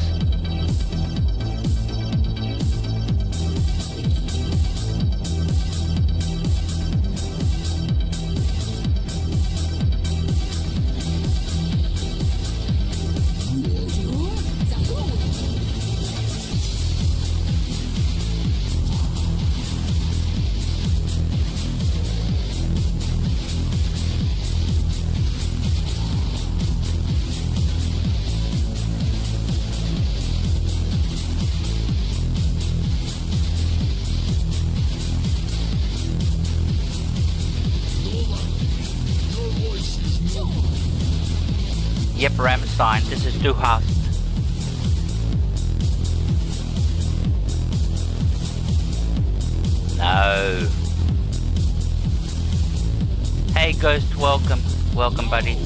Yep, Rammstein, this is Du Hast. No. Hey Ghost, welcome. Welcome, buddy.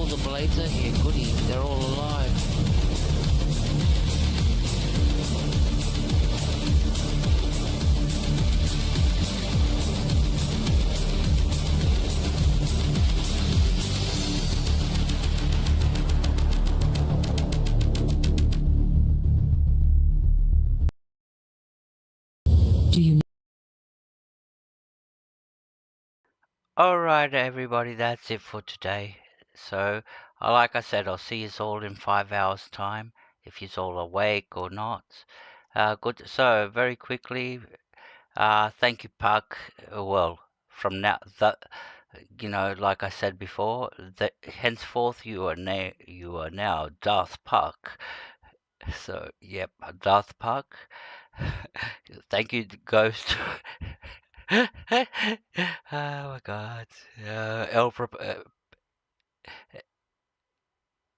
all the blades are here. Goody, they're all alive. Do you Alright everybody, that's it for today. So, like I said, I'll see you all in 5 hours time, if you're all awake or not. Good. So, very quickly, thank you, Puck. Well, from now, like I said before, that henceforth you are now Darth Puck. So, yep, Darth Puck. Thank you, Ghost. Oh my God.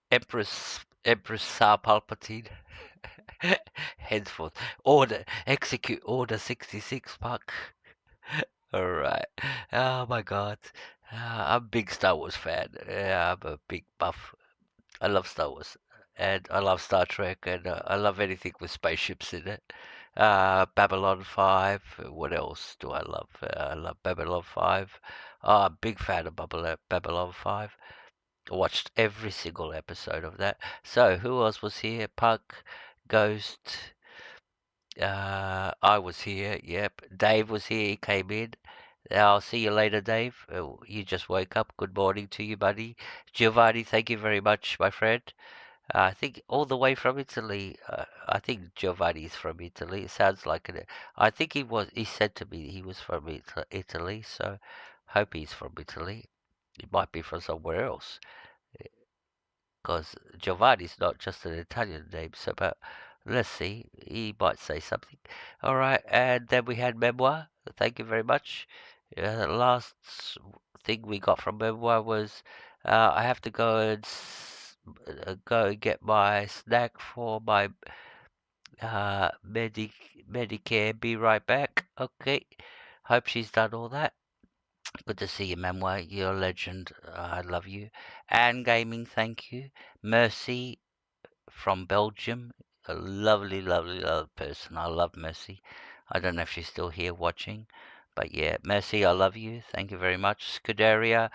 Empress Tsar Palpatine. Henceforth, execute Order 66, Puck. Alright. Oh my God. I'm a big Star Wars fan. Yeah, I'm a big buff. I love Star Wars. And I love Star Trek, and I love anything with spaceships in it. Babylon 5. What else do I love? I love Babylon 5. I'm a big fan of Babylon 5. I watched every single episode of that. So, who else was here? Puck, Ghost. I was here. Yep. Dave was here. He came in. I'll see you later, Dave. You just woke up. Good morning to you, buddy. Giovanni, thank you very much, my friend. I think all the way from Italy. I think Giovanni's from Italy. It sounds like it. I think he was. He said to me he was from Italy. So, hope he's from Italy. He might be from somewhere else, because Giovanni's not just an Italian name. So, but let's see. He might say something. All right, and then we had Memoir. Thank you very much. The last thing we got from Memoir was I have to go and go and get my snack for my Medicare. Be right back. Okay. Hope she's done all that. Good to see you, Memoir. You're a legend. I love you. And Gaming, thank you. Mercy from Belgium. A lovely, lovely, lovely person. I love Mercy. I don't know if she's still here watching. But yeah, Mercy, I love you. Thank you very much. Scuderia,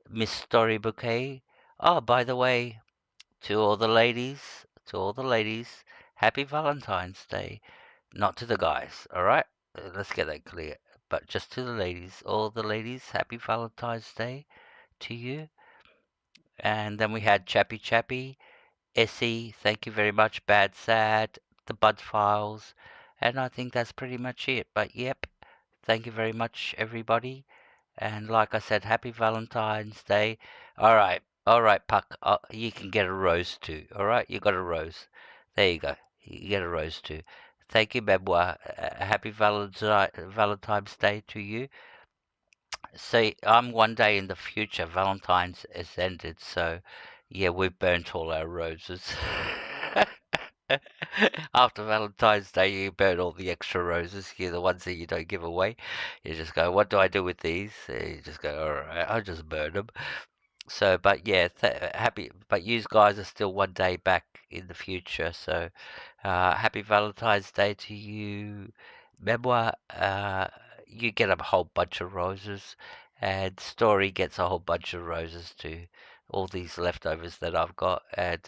Miss Story Bouquet. Oh, by the way, to all the ladies, happy Valentine's Day. Not to the guys, alright? Let's get that clear. But just to the ladies, all the ladies, happy Valentine's Day to you. And then we had Chappy Chappy, Essie, thank you very much, Bad Sad, the Bud Files, and I think that's pretty much it. But yep, thank you very much, everybody. And like I said, happy Valentine's Day. All right, Puck, you can get a rose too. All right, you got a rose. There you go. You get a rose too. Thank you, Memoir. Happy Valentine's Day to you. See, I'm one day in the future. Valentine's has ended, so yeah, we've burnt all our roses. After Valentine's Day, you burn all the extra roses. You're the ones that you don't give away. You just go, what do I do with these? You just go, all right, I'll just burn them. So, but yeah, happy. But you guys are still one day back in the future. So, happy Valentine's Day to you, Memoir. You get a whole bunch of roses, and Story gets a whole bunch of roses too. All these leftovers that I've got, and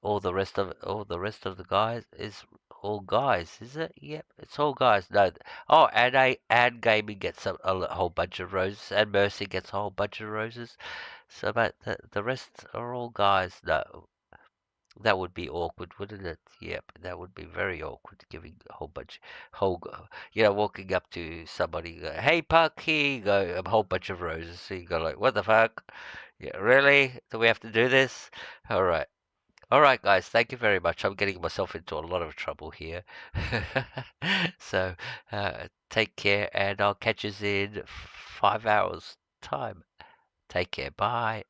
all the rest of the guys is all guys, is it? Yep, it's all guys. No, oh, and Gaming gets a whole bunch of roses, and Mercy gets a whole bunch of roses. So, but the rest are all guys. No, that would be awkward, wouldn't it? Yep, that would be very awkward, giving a whole bunch, walking up to somebody, go, hey, Puck, here you go, a whole bunch of roses. So you go like, what the fuck? Yeah, really? Do we have to do this? All right. All right, guys, thank you very much. I'm getting myself into a lot of trouble here. So, take care, and I'll catch you in 5 hours' time. Take care. Bye.